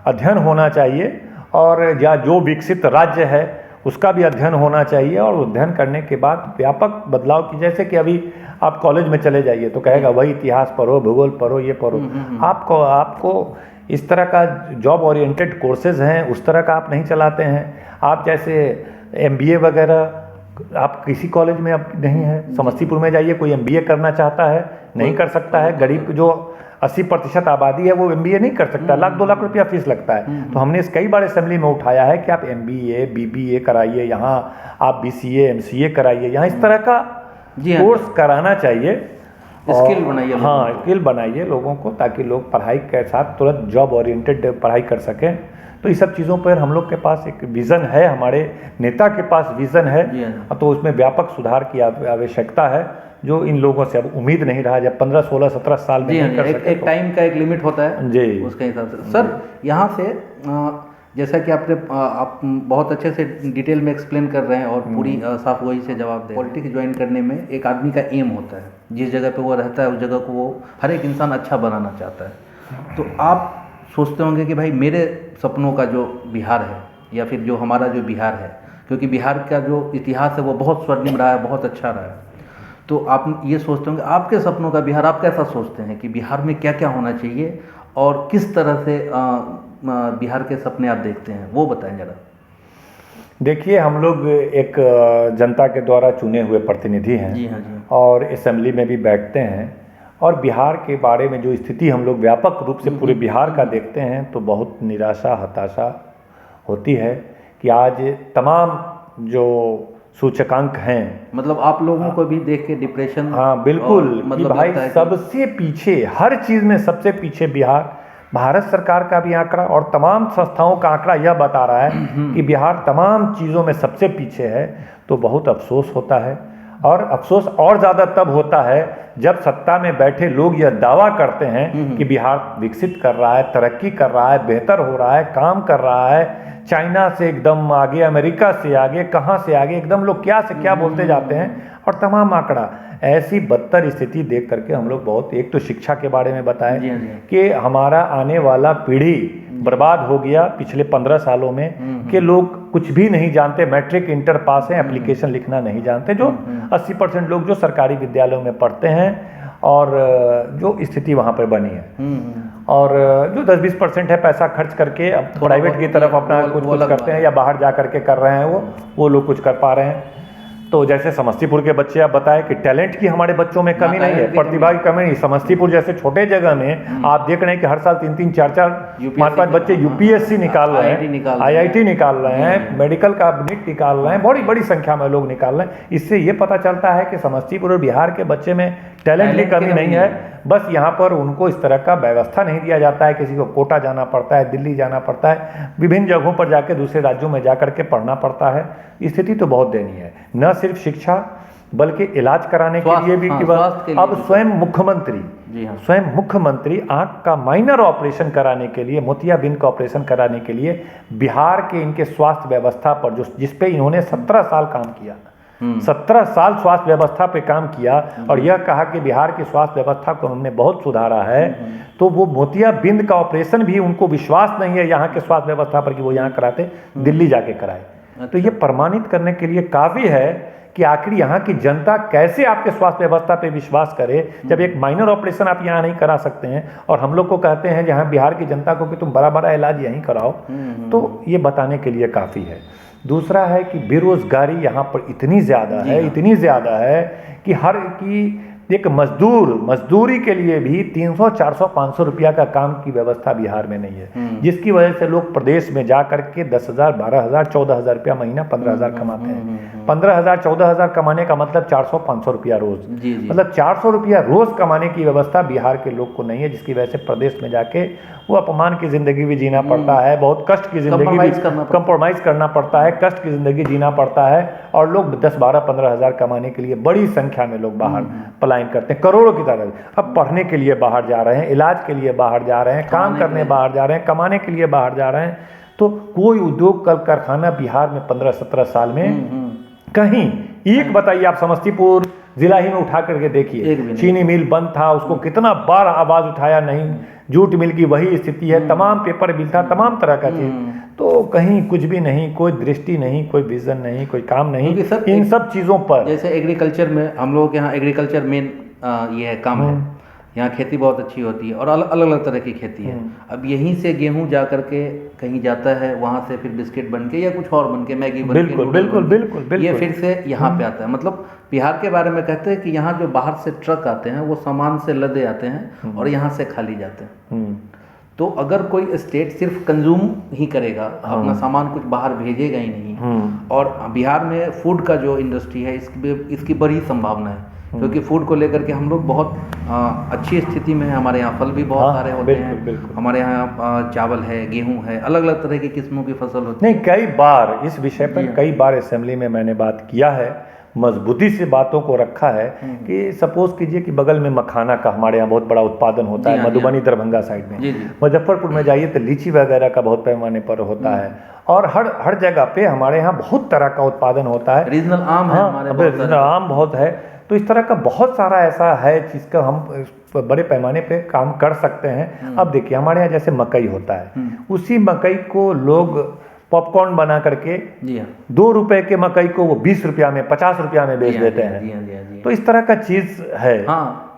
अध्ययन होना चाहिए, और या जो विकसित राज्य है उसका भी अध्ययन होना चाहिए। और अध्ययन करने के बाद व्यापक बदलाव की, जैसे कि अभी आप कॉलेज में चले जाइए तो कहेगा वही इतिहास पढ़ो, भूगोल पढ़ो, ये पढ़ो। आपको इस तरह का जॉब ओरिएंटेड कोर्सेज हैं उस तरह का आप नहीं चलाते हैं। आप जैसे MBA वगैरह आप किसी कॉलेज में अब नहीं है। समस्तीपुर में जाइए, कोई MBA करना चाहता है नहीं कर सकता है। गरीब जो 80% आबादी है वो MBA नहीं कर सकता, लाख 2 लाख रुपया फीस लगता है। तो हमने कई बार असेंबली में उठाया है कि आप MBA BBA कराइए, यहाँ आप BCA MCA कराइए, यहाँ इस तरह का कोर्स कराना चाहिए। स्किल बनाइए, हाँ स्किल बनाइए लोगों को, ताकि लोग पढ़ाई के साथ तुरंत जॉब ओरिएंटेड पढ़ाई कर सकें। तो इस सब चीज़ों पर हम लोग के पास एक विज़न है, हमारे नेता के पास विज़न है, तो उसमें व्यापक सुधार की आवश्यकता है, जो इन लोगों से अब उम्मीद नहीं रहा। जब 15 16 17 साल में नहीं कर सकते, एक टाइम का एक लिमिट होता है जी, उसके हिसाब से। सर यहाँ से जैसा कि आप बहुत अच्छे से डिटेल में एक्सप्लेन कर रहे हैं और पूरी साफ गोई से जवाब दे। पॉलिटिक्स ज्वाइन करने में एक आदमी का एम होता है, जिस जगह पे वो रहता है उस जगह को वो हर एक इंसान अच्छा बनाना चाहता है। तो आप सोचते होंगे कि भाई मेरे सपनों का जो बिहार है, या फिर जो हमारा जो बिहार है, क्योंकि बिहार का जो इतिहास है वो बहुत स्वर्णिम रहा है, बहुत अच्छा रहा है, तो आप ये सोचते होंगे आपके सपनों का बिहार, आप कैसा सोचते हैं कि बिहार में क्या क्या होना चाहिए और किस तरह से बिहार के सपने आप देखते हैं, वो बताएं जरा। देखिए, हम लोग एक जनता के द्वारा चुने हुए प्रतिनिधि हैं। जी हाँ जी। और असेंबली में भी बैठते हैं, और बिहार के बारे में जो स्थिति हम लोग व्यापक रूप से पूरे बिहार का देखते हैं तो बहुत निराशा हताशा होती है कि आज तमाम जो सूचकांक हैं, मतलब आप लोगों को भी देख के डिप्रेशन। हाँ बिल्कुल, मतलब कि भाई सबसे पीछे, हर चीज़ में सबसे पीछे बिहार, भारत सरकार का भी आंकड़ा और तमाम संस्थाओं का आंकड़ा यह बता रहा है कि बिहार तमाम चीज़ों में सबसे पीछे है। तो बहुत अफसोस होता है, और अफसोस और ज़्यादा तब होता है जब सत्ता में बैठे लोग यह दावा करते हैं कि बिहार विकसित कर रहा है, तरक्की कर रहा है, बेहतर हो रहा है, काम कर रहा है, चाइना से एकदम आगे, अमेरिका से आगे, कहाँ से आगे, एकदम लोग क्या से क्या बोलते जाते हैं। और तमाम आंकड़ा, ऐसी बदतर स्थिति देख करके हम लोग बहुत, एक तो शिक्षा के बारे में बताएं कि हमारा आने वाला पीढ़ी बर्बाद हो गया पिछले 15 सालों में, कि लोग कुछ भी नहीं जानते, मैट्रिक इंटर पास हैं, एप्लीकेशन लिखना नहीं जानते, जो 80% लोग जो सरकारी विद्यालयों में पढ़ते हैं, और जो स्थिति वहाँ पर बनी है। और जो 10-20% है पैसा खर्च करके अब प्राइवेट की तरफ अपना कुछ करते हैं, या बाहर जा करके कर रहे हैं, वो लोग कुछ कर पा रहे हैं। तो जैसे समस्तीपुर के बच्चे, आप बताएं कि टैलेंट की हमारे बच्चों में कमी नहीं है, प्रतिभा की कमी नहीं। समस्तीपुर जैसे छोटे जगह में आप देख रहे हैं कि हर साल 3-3, 4-4, 5-5 बच्चे UPSC निकाल रहे हैं, IIT निकाल रहे हैं, मेडिकल का नीट निकाल रहे हैं, बड़ी बड़ी संख्या में लोग निकाल रहे हैं। इससे ये पता चलता है कि समस्तीपुर और बिहार के बच्चे में टैलेंट की कमी नहीं है, बस यहाँ पर उनको इस तरह का व्यवस्था नहीं दिया जाता है। किसी को कोटा जाना पड़ता है, दिल्ली जाना पड़ता है, विभिन्न जगहों पर जाके दूसरे राज्यों में जा करके पढ़ना पड़ता है। स्थिति तो बहुत दयनीय है, न सिर्फ शिक्षा बल्कि इलाज कराने के लिए भी। अब स्वयं मुख्यमंत्री आंख का माइनर ऑपरेशन कराने के लिए, मोतियाबिंद का ऑपरेशन कराने के लिए बिहार के इनके स्वास्थ्य व्यवस्था पर, जिस पे इन्होंने 17 साल काम किया, 17 साल स्वास्थ्य व्यवस्था पे काम किया, और यह कहा कि बिहार की स्वास्थ्य व्यवस्था को हमने बहुत सुधारा है, तो वो मोतियाबिंद का ऑपरेशन भी उनको विश्वास नहीं है यहाँ के स्वास्थ्य व्यवस्था पर कि वो यहाँ कराते, दिल्ली जाके कराए। तो ये प्रमाणित करने के लिए काफ़ी है कि आखिर यहाँ की जनता कैसे आपके स्वास्थ्य व्यवस्था पे विश्वास करे, जब एक माइनर ऑपरेशन आप यहाँ नहीं करा सकते हैं, और हम लोग को कहते हैं जहाँ बिहार की जनता को कि तुम बड़ा बड़ा इलाज यहीं कराओ। तो ये बताने के लिए काफ़ी है। दूसरा है कि बेरोजगारी यहाँ पर इतनी ज़्यादा है कि हर की एक मजदूरी के लिए भी 300, 400, 500 रुपया का काम की व्यवस्था बिहार में नहीं है, जिसकी वजह से लोग प्रदेश में जा करके 10,000, 12,000, 14,000 रुपया महीना, 15,000 कमाते हैं। 15,000, 14,000 कमाने का मतलब 400, 500 रुपया रोज, मतलब 400 रुपया रोज कमाने की व्यवस्था बिहार के लोग को नहीं है, जिसकी वजह से प्रदेश में जाके वो अपमान की जिंदगी भी जीना पड़ता है, बहुत कष्ट की जिंदगी भी कंप्रोमाइज करना पड़ता है, कष्ट की जिंदगी जीना पड़ता है। और लोग 10, 12, 15,000 कमाने के लिए बड़ी संख्या में लोग बाहर पलायन करते हैं, करोड़ों की तादाद। अब पढ़ने के लिए बाहर जा रहे हैं, इलाज के लिए बाहर जा रहे हैं, काम करने बाहर जा रहे हैं, कमाने के लिए बाहर जा रहे हैं। तो कोई उद्योग कल कारखाना बिहार में 15-17 साल में कहीं एक बताइए आप, समस्तीपुर जिला ही में उठा करके देखिए, चीनी मिल बंद था, उसको कितना बार आवाज उठाया, नहीं, जूट मिल की वही स्थिति है, तमाम पेपर मिल था, तमाम तरह का चीज, तो कहीं कुछ भी नहीं, कोई दृष्टि नहीं, कोई विजन नहीं, कोई काम नहीं इन सब चीजों पर। जैसे एग्रीकल्चर में हम लोग के यहाँ एग्रीकल्चर मेन ये है काम है, यहाँ खेती बहुत अच्छी होती है और अलग अलग तरह की खेती है। अब यहीं से गेहूं जा करके कहीं जाता है, वहाँ से फिर बिस्किट बन के या कुछ और बन के, मैगी बन के, बिल्कुल नूडल बिल्कुल बन के, बिल्कुल ये बिल्कुल। फिर से यहाँ पे आता है। मतलब बिहार के बारे में कहते हैं कि यहाँ जो बाहर से ट्रक आते हैं वो सामान से लदे आते हैं और यहाँ से खाली जाते हैं। तो अगर कोई स्टेट सिर्फ कंज्यूम ही करेगा, अपना सामान कुछ बाहर भेजेगा ही नहीं, और बिहार में फूड का जो इंडस्ट्री है इसकी बड़ी संभावना है, क्योंकि फूड को लेकर के हम लोग बहुत अच्छी स्थिति में है। हमारे यहाँ फल भी बहुत सारे होते हैं, बिल्कुल। हमारे यहाँ चावल है, गेहूं है, अलग अलग तरह की किस्मों की फसल होती है। नहीं, कई बार इस विषय पर कई बार असेंबली में मैंने बात किया है, मजबूती से बातों को रखा है कि सपोज कीजिए कि बगल में मखाना का हमारे यहाँ बहुत बड़ा उत्पादन होता है, मधुबनी दरभंगा साइड में, मुजफ्फरपुर में जाइए तो लीची वगैरह का बहुत पैमाने पर होता है, और हर जगह पे हमारे यहाँ बहुत तरह का उत्पादन होता है। रीजनल आम है हमारे, रीजनल आम बहुत है। तो इस तरह का बहुत सारा ऐसा है जिसका हम बड़े पैमाने पे काम कर सकते हैं। अब देखिए हमारे यहाँ जैसे मकई होता है, उसी मकई को लोग पॉपकॉर्न बना करके 2 रुपए के मकई को वो 20 रुपया में, 50 रुपया में बेच देते हैं। तो इस तरह का चीज़ है,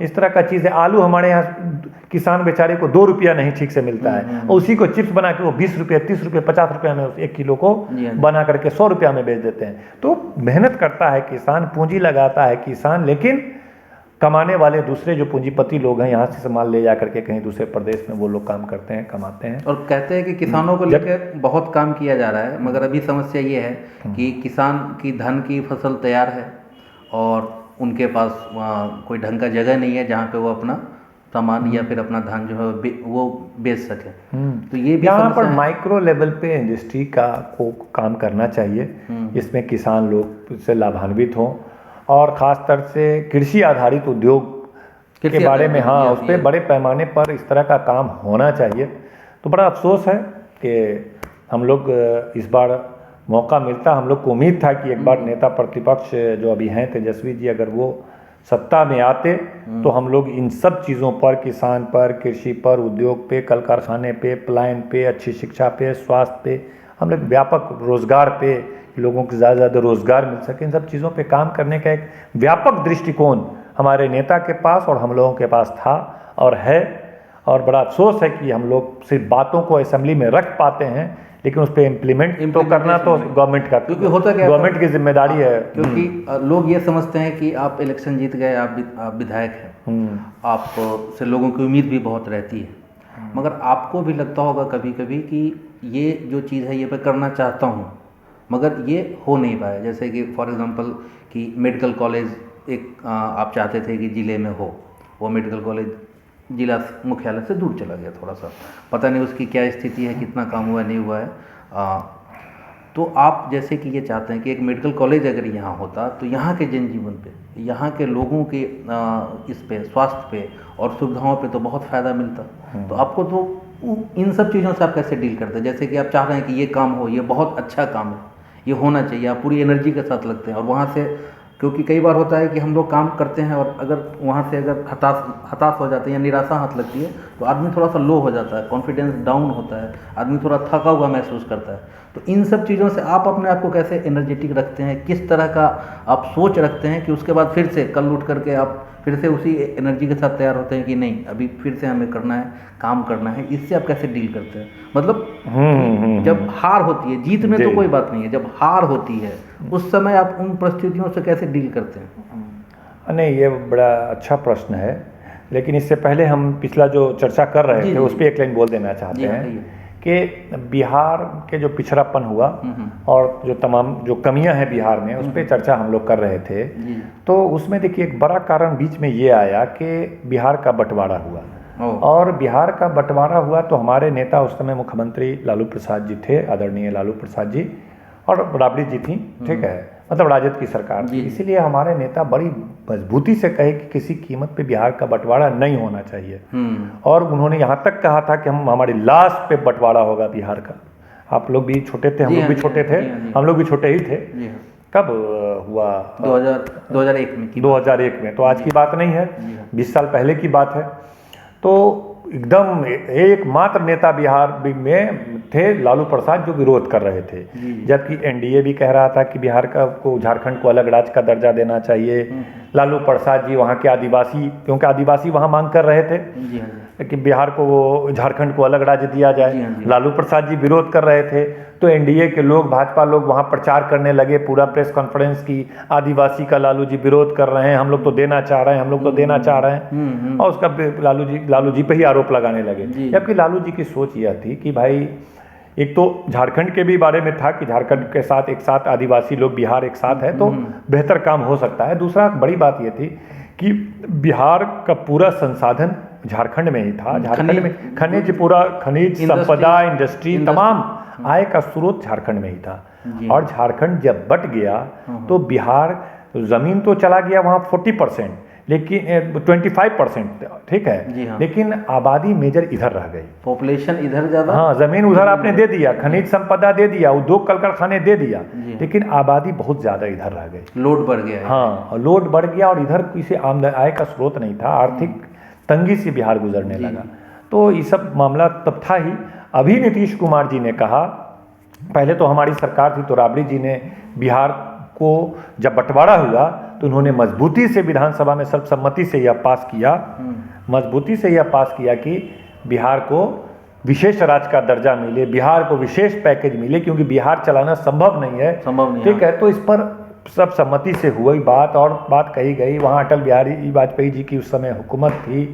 इस तरह का चीज़ है। आलू हमारे यहाँ किसान बेचारे को 2 रुपया नहीं ठीक से मिलता है, और उसी को चिप्स बना के वो 20 रुपये, 30 रुपये, 50 रुपया में 1 किलो को बना करके 100 रुपया में बेच देते हैं। तो मेहनत करता है किसान, पूंजी लगाता है किसान, लेकिन कमाने वाले दूसरे जो पूंजीपति लोग हैं यहाँ से सामान ले जा करके कहीं दूसरे प्रदेश में वो लोग काम करते हैं, कमाते हैं। और कहते हैं कि किसानों को लेकर बहुत काम किया जा रहा है, मगर अभी समस्या ये है कि किसान की धान की फसल तैयार है और उनके पास कोई ढंग का जगह नहीं है जहाँ पे वो अपना सामान या फिर अपना धान जो है वो बेच सके। तो ये भी यहाँ पर माइक्रो लेवल पे इंडस्ट्री का को काम करना चाहिए, इसमें किसान लोग उससे लाभान्वित हों, और ख़ास तौर से कृषि आधारित उद्योग के बारे में, हाँ, उस पर बड़े पैमाने पर इस तरह का काम होना चाहिए। तो बड़ा अफसोस है कि हम लोग इस बार मौका मिलता, हम लोग को उम्मीद था कि एक बार नेता प्रतिपक्ष जो अभी हैं तेजस्वी जी, अगर वो सत्ता में आते तो हम लोग इन सब चीज़ों पर, किसान पर, कृषि पर, उद्योग पे, कल कारखाने पे, पलायन पे, अच्छी शिक्षा पे, स्वास्थ्य पे, हम लोग व्यापक रोजगार पे, लोगों को ज़्यादा से ज़्यादा रोजगार मिल सके, इन सब चीज़ों पे काम करने का एक व्यापक दृष्टिकोण हमारे नेता के पास और हम लोगों के पास था और है। और बड़ा अफसोस है कि हम लोग सिर्फ बातों को असेंबली में रख पाते हैं, लेकिन उस पर इम्प्लीमेंट तो करना तो गवर्नमेंट का, क्योंकि होता क्या, गवर्नमेंट की जिम्मेदारी है। क्योंकि लोग ये समझते हैं कि आप इलेक्शन जीत गए, आप विधायक हैं, आप से लोगों की उम्मीद भी बहुत रहती है, मगर आपको भी लगता होगा कभी कभी कि ये जो चीज़ है ये मैं करना चाहता हूँ मगर ये हो नहीं पाया। जैसे कि फॉर एग्जांपल कि मेडिकल कॉलेज एक आप चाहते थे कि ज़िले में हो, वो मेडिकल कॉलेज जिला मुख्यालय से दूर चला गया, थोड़ा सा पता नहीं उसकी क्या स्थिति है, कितना काम हुआ नहीं हुआ है। तो आप जैसे कि ये चाहते हैं कि एक मेडिकल कॉलेज अगर यहाँ होता तो यहाँ के जनजीवन पे, यहाँ के लोगों के इस पे, स्वास्थ्य पे और सुविधाओं पे तो बहुत फ़ायदा मिलता। तो आपको तो इन सब चीज़ों से आप कैसे डील करते हैं? जैसे कि आप चाह रहे हैं कि ये काम हो, ये बहुत अच्छा काम है, ये होना चाहिए, आप पूरी एनर्जी के साथ लगते हैं, और वहाँ से, क्योंकि कई बार होता है कि हम लोग काम करते हैं और अगर वहाँ से अगर हताश हो जाते हैं या निराशा हाथ लगती है तो आदमी थोड़ा सा लो हो जाता है, कॉन्फिडेंस डाउन होता है, आदमी थोड़ा थका हुआ महसूस करता है। तो इन सब चीज़ों से आप अपने आप को कैसे एनर्जेटिक रखते हैं? किस तरह का आप सोच रखते हैं कि उसके बाद फिर से कल उठ करके आप फिर से उसी एनर्जी के साथ तैयार होते हैं कि नहीं अभी फिर से हमें करना है, काम करना है? इससे आप कैसे डील करते हैं? मतलब जब हार होती है, जीत में तो कोई बात नहीं है, जब हार होती है उस समय आप उन परिस्थितियों से कैसे डील करते हैं? नहीं, ये बड़ा अच्छा प्रश्न है, लेकिन इससे पहले हम पिछला जो चर्चा कर रहे थे उस पर एक लाइन बोल देना चाहते हैं कि बिहार के जो पिछड़ापन हुआ और जो तमाम जो कमियां हैं बिहार में, उस पर चर्चा हम लोग कर रहे थे। तो उसमें देखिए एक बड़ा कारण बीच में ये आया कि बिहार का बंटवारा हुआ, और बिहार का बंटवारा हुआ तो हमारे नेता उस समय मुख्यमंत्री लालू प्रसाद जी थे, आदरणीय लालू प्रसाद जी, और राबड़ी जी थी, ठीक है, मतलब राजद की सरकार थी। इसीलिए हमारे नेता बड़ी मजबूती से कहे कि किसी कीमत पे बिहार का बंटवारा नहीं होना चाहिए, और उन्होंने यहाँ तक कहा था कि हमारी लाश पे बंटवारा होगा बिहार का। आप लोग भी छोटे थे, हम लोग भी छोटे थे, हम लोग भी छोटे ही थे। कब हुआ? 2001 में। तो आज की बात नहीं है, 20 साल पहले की बात है। तो एकदम एकमात्र नेता बिहार में थे लालू प्रसाद जो विरोध कर रहे थे, जबकि एनडीए भी कह रहा था कि बिहार का को, झारखंड को अलग राज्य का दर्जा देना चाहिए, लालू प्रसाद जी वहाँ के आदिवासी, क्योंकि आदिवासी वहाँ मांग कर रहे थे जी हाँ जी। कि बिहार को वो झारखंड को अलग राज्य दिया जी हाँ जाए। जी। लालू प्रसाद जी विरोध कर रहे थे, तो एनडीए के लोग, भाजपा लोग वहाँ प्रचार करने लगे, पूरा प्रेस कॉन्फ्रेंस की, आदिवासी का लालू जी विरोध कर रहे हैं, हम लोग तो देना चाह रहे हैं, हम लोग तो देना चाह रहे हैं, और उसका लालू जी पे ही आरोप लगाने लगे। जी। जबकि लालू जी की सोच यह थी कि भाई एक तो झारखंड के भी बारे में था कि झारखंड के साथ एक साथ आदिवासी लोग, बिहार एक साथ है तो बेहतर काम हो सकता है। दूसरा बड़ी बात ये थी कि बिहार का पूरा संसाधन झारखंड में ही था। झारखंड में खनिज, पूरा खनिज संपदा, इंडस्ट्री, तमाम आय का स्रोत झारखंड में ही था। और झारखंड जब बट गया तो बिहार, जमीन तो चला गया वहाँ 40%, लेकिन 25%, ठीक जी है, हाँ। लेकिन आबादी मेजर इधर रह गई। पॉपुलेशन इधर ज़्यादा, हाँ, जमीन उधर आपने दे दिया, खनिज संपदा दे दिया, उद्योग कल कारखाने दे दिया, लेकिन आबादी बहुत ज़्यादा इधर रह गई। लोड बढ़ गया है। हाँ, और लोड बढ़ गया और इधर किसी आमदनी, आय का स्रोत नहीं था, आर्थिक तंगी से बिहार गुजरने लगा। तो ये सब मामला तब था ही। अभी नीतीश कुमार जी ने कहा, पहले तो हमारी सरकार थी तो राबड़ी जी ने बिहार को जब बंटवारा हुआ तो उन्होंने मजबूती से विधानसभा में सर्वसम्मति से यह पास किया, मजबूती से यह पास किया कि बिहार को विशेष राज्य का दर्जा मिले, बिहार को विशेष पैकेज मिले, क्योंकि बिहार चलाना संभव नहीं है, संभव नहीं, ठीक है। तो इस पर सब सम्मति से हुई बात और बात कही गई। वहाँ अटल बिहारी वाजपेयी जी की उस समय हुकूमत थी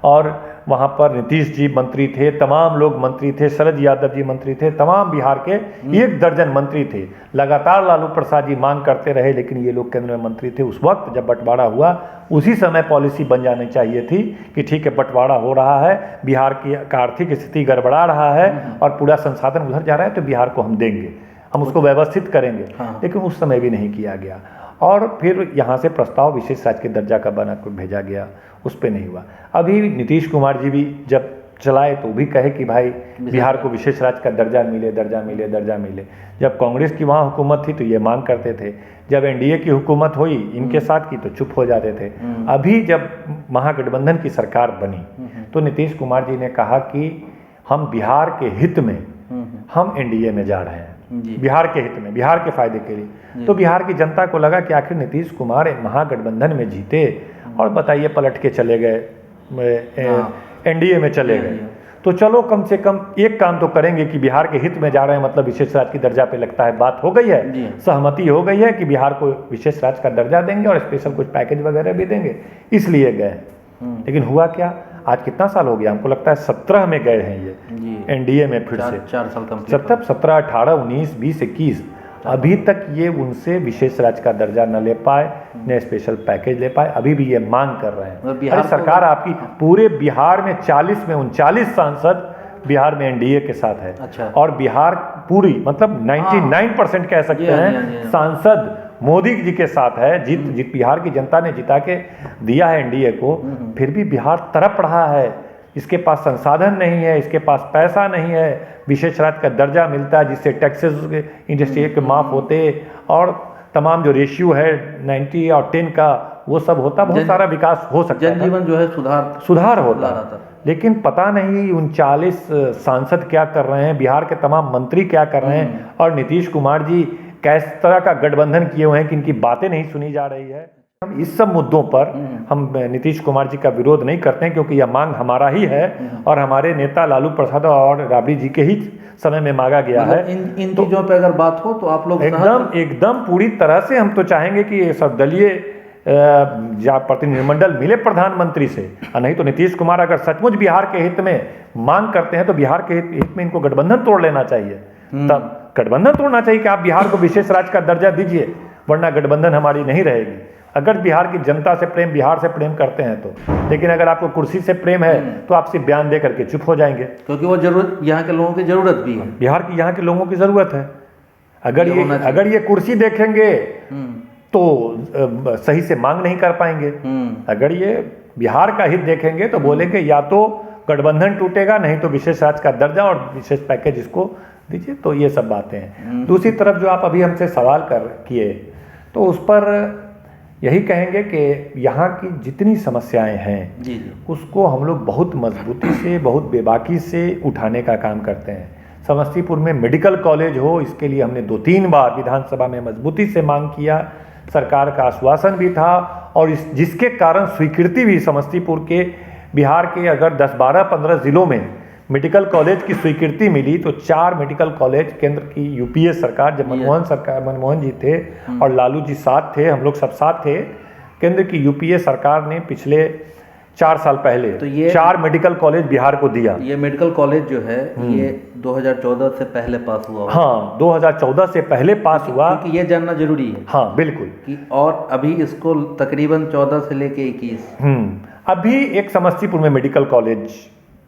और वहाँ पर नीतीश जी मंत्री थे, तमाम लोग मंत्री थे, शरद यादव जी मंत्री थे, तमाम बिहार के 1 दर्जन मंत्री थे। लगातार लालू प्रसाद जी मांग करते रहे, लेकिन ये लोग केंद्र में मंत्री थे। उस वक्त जब बंटवारा हुआ उसी समय पॉलिसी बन जानी चाहिए थी कि ठीक है, बंटवारा हो रहा है, बिहार की आर्थिक स्थिति गड़बड़ा रहा है और पूरा संसाधन उधर जा रहा है, तो बिहार को हम देंगे, हम उसको व्यवस्थित करेंगे। लेकिन उस समय भी नहीं किया गया। और फिर यहाँ से प्रस्ताव विशेष राज्य के दर्जा का बना कर भेजा गया, उस पर नहीं हुआ। अभी नीतीश कुमार जी भी जब चलाए तो भी कहे कि भाई बिहार को विशेष राज्य का दर्जा मिले, दर्जा मिले, दर्जा मिले। जब कांग्रेस की वहाँ हुकूमत थी तो ये मांग करते थे, जब एनडीए की हुकूमत हुई इनके साथ की तो चुप हो जाते थे। अभी जब महागठबंधन की सरकार बनी तो नीतीश कुमार जी ने कहा कि हम बिहार के हित में हम एनडीए में जा रहे हैं, बिहार के हित में, बिहार के फायदे के लिए। तो बिहार की जनता को लगा कि आखिर नीतीश कुमार महागठबंधन में जीते और बताइए पलट के चले गए, एनडीए में चले गए, तो चलो कम से कम एक काम तो करेंगे कि बिहार के हित में जा रहे हैं, मतलब विशेष राज्य की दर्जा पे लगता है बात हो गई है, सहमति हो गई है कि बिहार को विशेष राज्य का दर्जा देंगे और स्पेशल कुछ पैकेज वगैरह भी देंगे, इसलिए गए। लेकिन हुआ क्या, आज कितना साल हो गया, हमको लगता है 17 में गए हैं ये एनडीए में फिर से, 4 साल कंप्लीट, 17, 18, 19, 20, 21, अभी तक ये उनसे विशेष राज्य का दर्जा न ले पाए, न स्पेशल पैकेज ले पाए, अभी भी ये मांग कर रहे हैं। अरे सरकार आपकी पूरे बिहार में 40 में 39 सांसद बिहार में एनडीए के साथ है। अच्छा। और बिहार पूरी मतलब 99% कह सकते हैं सांसद मोदी जी के साथ है। जीत बिहार की जनता ने जिता के दिया है एनडीए को, फिर भी बिहार तड़प रहा है, इसके पास संसाधन नहीं है, इसके पास पैसा नहीं है, विशेष राज्य का दर्जा मिलता है जिससे टैक्सेस इंडस्ट्री के माफ़ होते और तमाम जो रेशियो है 90 और 10 का वो सब होता, बहुत सारा विकास हो सकता है, जनजीवन जो है सुधार होता। लेकिन पता नहीं 39 सांसद क्या कर रहे हैं, बिहार के तमाम मंत्री क्या कर रहे हैं और नीतीश कुमार जी किस तरह का गठबंधन किए हुए हैं कि इनकी बातें नहीं सुनी जा रही है। हम इस सब मुद्दों पर हम नीतीश कुमार जी का विरोध नहीं करते हैं, क्योंकि यह मांग हमारा ही है और हमारे नेता लालू प्रसाद और राबड़ी जी के ही समय में मांगा गया है। इन चीजों पे अगर बात हो तो आप लोग एकदम पूरी तरह से हम तो चाहेंगे कि सर्वदलीय प्रतिनिधिमंडल मिले प्रधानमंत्री से, और नहीं तो नीतीश कुमार अगर सचमुच बिहार के हित में मांग करते हैं तो बिहार के हित में इनको गठबंधन तोड़ लेना चाहिए। तब गठबंधन तोड़ना चाहिए कि आप बिहार को विशेष राज्य का दर्जा दीजिए, वरना गठबंधन हमारी नहीं रहेगी। अगर बिहार की जनता से प्रेम, बिहार से प्रेम करते हैं तो, लेकिन अगर आपको कुर्सी से प्रेम है तो आप सिर्फ बयान दे करके चुप हो जाएंगे, क्योंकि वो जरूरत यहाँ के लोगों की जरूरत भी है, बिहार की यहाँ के लोगों की जरूरत है। अगर ये कुर्सी देखेंगे तो सही से मांग नहीं कर पाएंगे, अगर ये बिहार का हित देखेंगे तो बोलेंगे या तो गठबंधन टूटेगा, नहीं तो विशेष राज्य का दर्जा और विशेष पैकेज इसको दीजिए। तो ये सब बातें हैं। दूसरी तरफ जो आप अभी हमसे सवाल किए तो उस पर यही कहेंगे कि यहाँ की जितनी समस्याएं हैं उसको हम लोग बहुत मजबूती से, बहुत बेबाकी से उठाने का काम करते हैं। समस्तीपुर में मेडिकल कॉलेज हो, इसके लिए हमने 2-3 बार विधानसभा में मजबूती से मांग किया। सरकार का आश्वासन भी था, और जिसके कारण स्वीकृति भी समस्तीपुर के, बिहार के अगर 10, 12, 15 ज़िलों में मेडिकल कॉलेज की स्वीकृति मिली, तो 4 मेडिकल कॉलेज केंद्र की यूपीए सरकार, जब मनमोहन जी थे और लालू जी साथ थे, हम लोग सब साथ थे, केंद्र की यूपीए सरकार ने पिछले 4 साल पहले तो ये 4 मेडिकल कॉलेज बिहार को दिया। ये मेडिकल कॉलेज जो है ये 2014 से पहले पास हुआ। हाँ, 2014 से पहले पास हुआ, क्योंकि ये जानना जरूरी है। हाँ बिल्कुल। कि और अभी इसको तकरीबन 14 से लेके 21 अभी एक समस्तीपुर में मेडिकल कॉलेज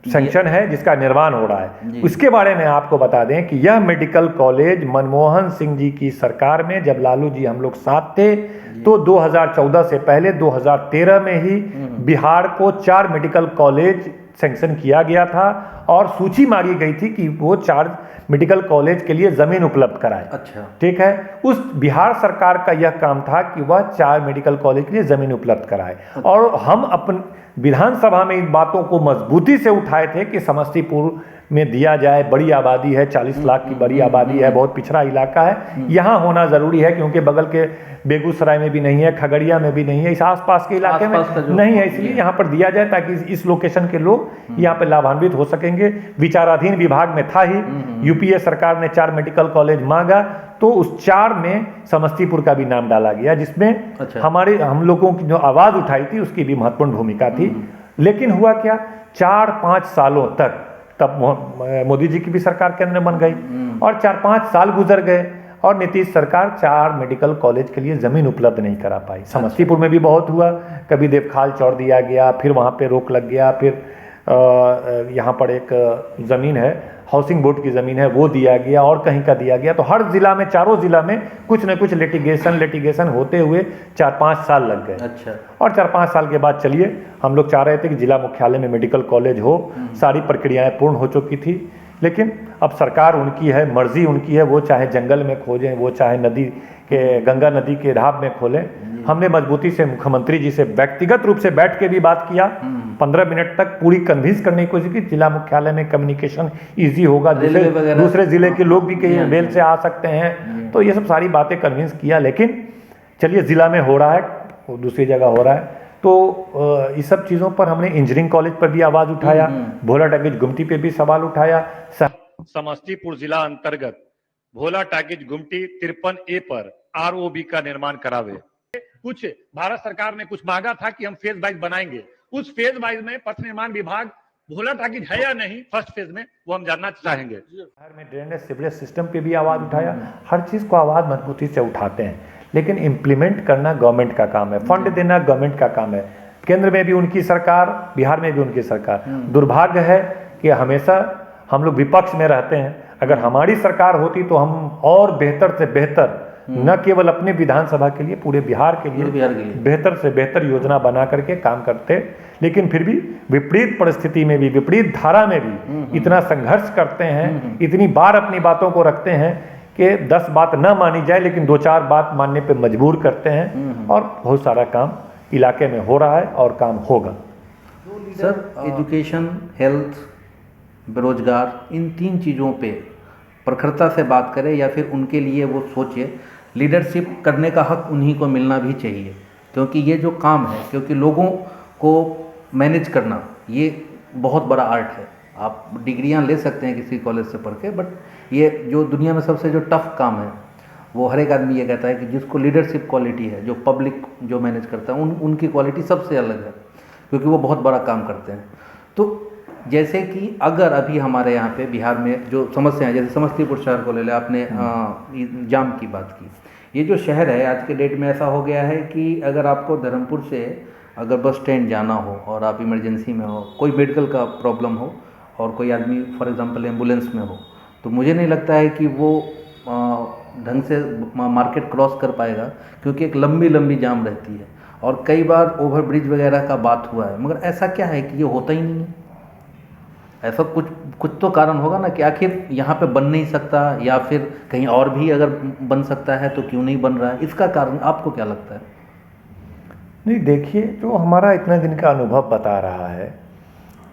सैंक्शन है जिसका निर्माण हो रहा है। उसके बारे में आपको बता दें कि यह मेडिकल कॉलेज मनमोहन सिंह जी की सरकार में, जब लालू जी हम लोग साथ थे, तो 2014 से पहले 2013 में ही बिहार को 4 मेडिकल कॉलेज सैंक्शन किया गया था, और सूची मांगी गई थी कि वो 4 मेडिकल कॉलेज के लिए जमीन उपलब्ध कराए। अच्छा, ठीक है। उस बिहार सरकार का यह काम था कि वह 4 मेडिकल कॉलेज के लिए जमीन उपलब्ध कराए, और हम अपन विधानसभा में इन बातों को मजबूती से उठाए थे कि समस्तीपुर में दिया जाए, बड़ी आबादी है, 40 लाख की बड़ी आबादी है, बहुत पिछड़ा इलाका है, यहाँ होना ज़रूरी है, क्योंकि बगल के बेगूसराय में भी नहीं है, खगड़िया में भी नहीं है, इस आसपास के इलाके में नहीं है, इसलिए यहाँ पर दिया जाए ताकि इस लोकेशन के लोग यहाँ पर लाभान्वित हो सकेंगे। विचाराधीन विभाग में था ही, यूपीए सरकार ने 4 मेडिकल कॉलेज मांगा, तो उस 4 में समस्तीपुर का भी नाम डाला गया, जिसमें हम लोगों की जो आवाज़ उठाई थी उसकी भी महत्वपूर्ण भूमिका थी। लेकिन हुआ क्या, 4-5 सालों तक, तब मोदी जी की भी सरकार केंद्र बन गई, और 4-5 साल गुजर गए, और नीतीश सरकार 4 मेडिकल कॉलेज के लिए ज़मीन उपलब्ध नहीं करा पाई। समस्तीपुर में भी बहुत हुआ, कभी देवखाल चौड़ दिया गया, फिर वहाँ पे रोक लग गया, फिर यहाँ पर एक ज़मीन है, हाउसिंग बोर्ड की ज़मीन है, वो दिया गया, और कहीं का दिया गया। तो हर ज़िला में, चारों ज़िला में कुछ न कुछ लिटिगेशन होते हुए 4-5 साल लग गए। अच्छा। और 4-5 साल के बाद चलिए, हम लोग चाह रहे थे कि जिला मुख्यालय में मेडिकल कॉलेज हो, सारी प्रक्रियाएं पूर्ण हो चुकी थी, लेकिन अब सरकार उनकी है, मर्जी उनकी है, वो चाहे जंगल में खोजें, वो चाहे नदी के, गंगा नदी के ढाब में खोलें। हमने मजबूती से मुख्यमंत्री जी से व्यक्तिगत रूप से बैठ के भी बात किया, 15 मिनट तक पूरी कन्विंस करने की कोशिश की, जिला मुख्यालय में कम्युनिकेशन ईजी होगा, दूसरे ज़िले के लोग भी कहीं रेल से आ सकते हैं, तो ये सब सारी बातें कन्विंस किया। लेकिन चलिए, ज़िला में हो रहा है, दूसरी जगह हो रहा है, तो इस सब चीज़ों पर हमने इंजीनियरिंग कॉलेज पर भी आवाज़ उठाया, भोला टाकिज गुमटी पे भी सवाल उठाया। समस्तीपुर जिला अंतर्गत भोला टाकिज गुमटी 53A पर ROB का निर्माण करावे। कुछ भारत सरकार ने कुछ मांगा था कि हम फेज वाइज बनाएंगे, उस फेज वाइज में पथ निर्माण विभाग भोला टाकिज है या नहीं फर्स्ट फेज में, वो हम जानना चाहेंगे। शहर में ड्रेनेज सीवरेज सिस्टम पे भी आवाज़ उठाया, हर चीज़ को आवाज़ मजबूती से उठाते हैं, लेकिन इम्प्लीमेंट करना गवर्नमेंट का काम है, फंड देना गवर्नमेंट का काम है। केंद्र में भी उनकी सरकार, बिहार में भी उनकी सरकार। दुर्भाग्य है कि हमेशा हम लोग विपक्ष में रहते हैं। अगर हमारी सरकार होती तो हम और बेहतर से बेहतर, न केवल अपने विधानसभा के लिए, पूरे बिहार के लिए बेहतर से बेहतर योजना बना करके काम करते, लेकिन फिर भी विपरीत परिस्थिति में भी, विपरीत धारा में भी इतना संघर्ष करते हैं, इतनी बार अपनी बातों को रखते हैं कि 10 बात न मानी जाए, लेकिन 2-4 बात मानने पे मजबूर करते हैं, और बहुत सारा काम इलाके में हो रहा है और काम होगा। सर, एजुकेशन, हेल्थ, बेरोजगार, इन 3 चीज़ों पे प्रखरता से बात करें या फिर उनके लिए वो सोचे, लीडरशिप करने का हक उन्हीं को मिलना भी चाहिए, क्योंकि ये जो काम है, क्योंकि लोगों को मैनेज करना ये बहुत बड़ा आर्ट है। आप डिग्रियां ले सकते हैं किसी कॉलेज से पढ़ के, बट ये जो दुनिया में सबसे जो टफ काम है, वो हर एक आदमी ये कहता है कि जिसको लीडरशिप क्वालिटी है, जो पब्लिक जो मैनेज करता है, उनकी क्वालिटी सबसे अलग है, क्योंकि वो बहुत बड़ा काम करते हैं। तो जैसे कि अगर अभी हमारे यहाँ पे बिहार में जो समस्या है, जैसे समस्तीपुर शहर को ले लें, आपने जाम की बात की, ये जो शहर है आज के डेट में ऐसा हो गया है कि अगर आपको धर्मपुर से अगर बस स्टैंड जाना हो और आप इमरजेंसी में हो, कोई मेडिकल का प्रॉब्लम हो, और कोई आदमी फॉर एग्जांपल एम्बुलेंस में हो, तो मुझे नहीं लगता है कि वो ढंग से मार्केट क्रॉस कर पाएगा, क्योंकि एक लंबी लंबी जाम रहती है, और कई बार ओवरब्रिज वगैरह का बात हुआ है, मगर ऐसा क्या है कि ये होता ही नहीं है। ऐसा कुछ तो कारण होगा ना कि आखिर यहाँ पे बन नहीं सकता, या फिर कहीं और भी अगर बन सकता है तो क्यों नहीं बन रहा है, इसका कारण आपको क्या लगता है? नहीं, देखिए, जो हमारा इतना दिन का अनुभव बता रहा है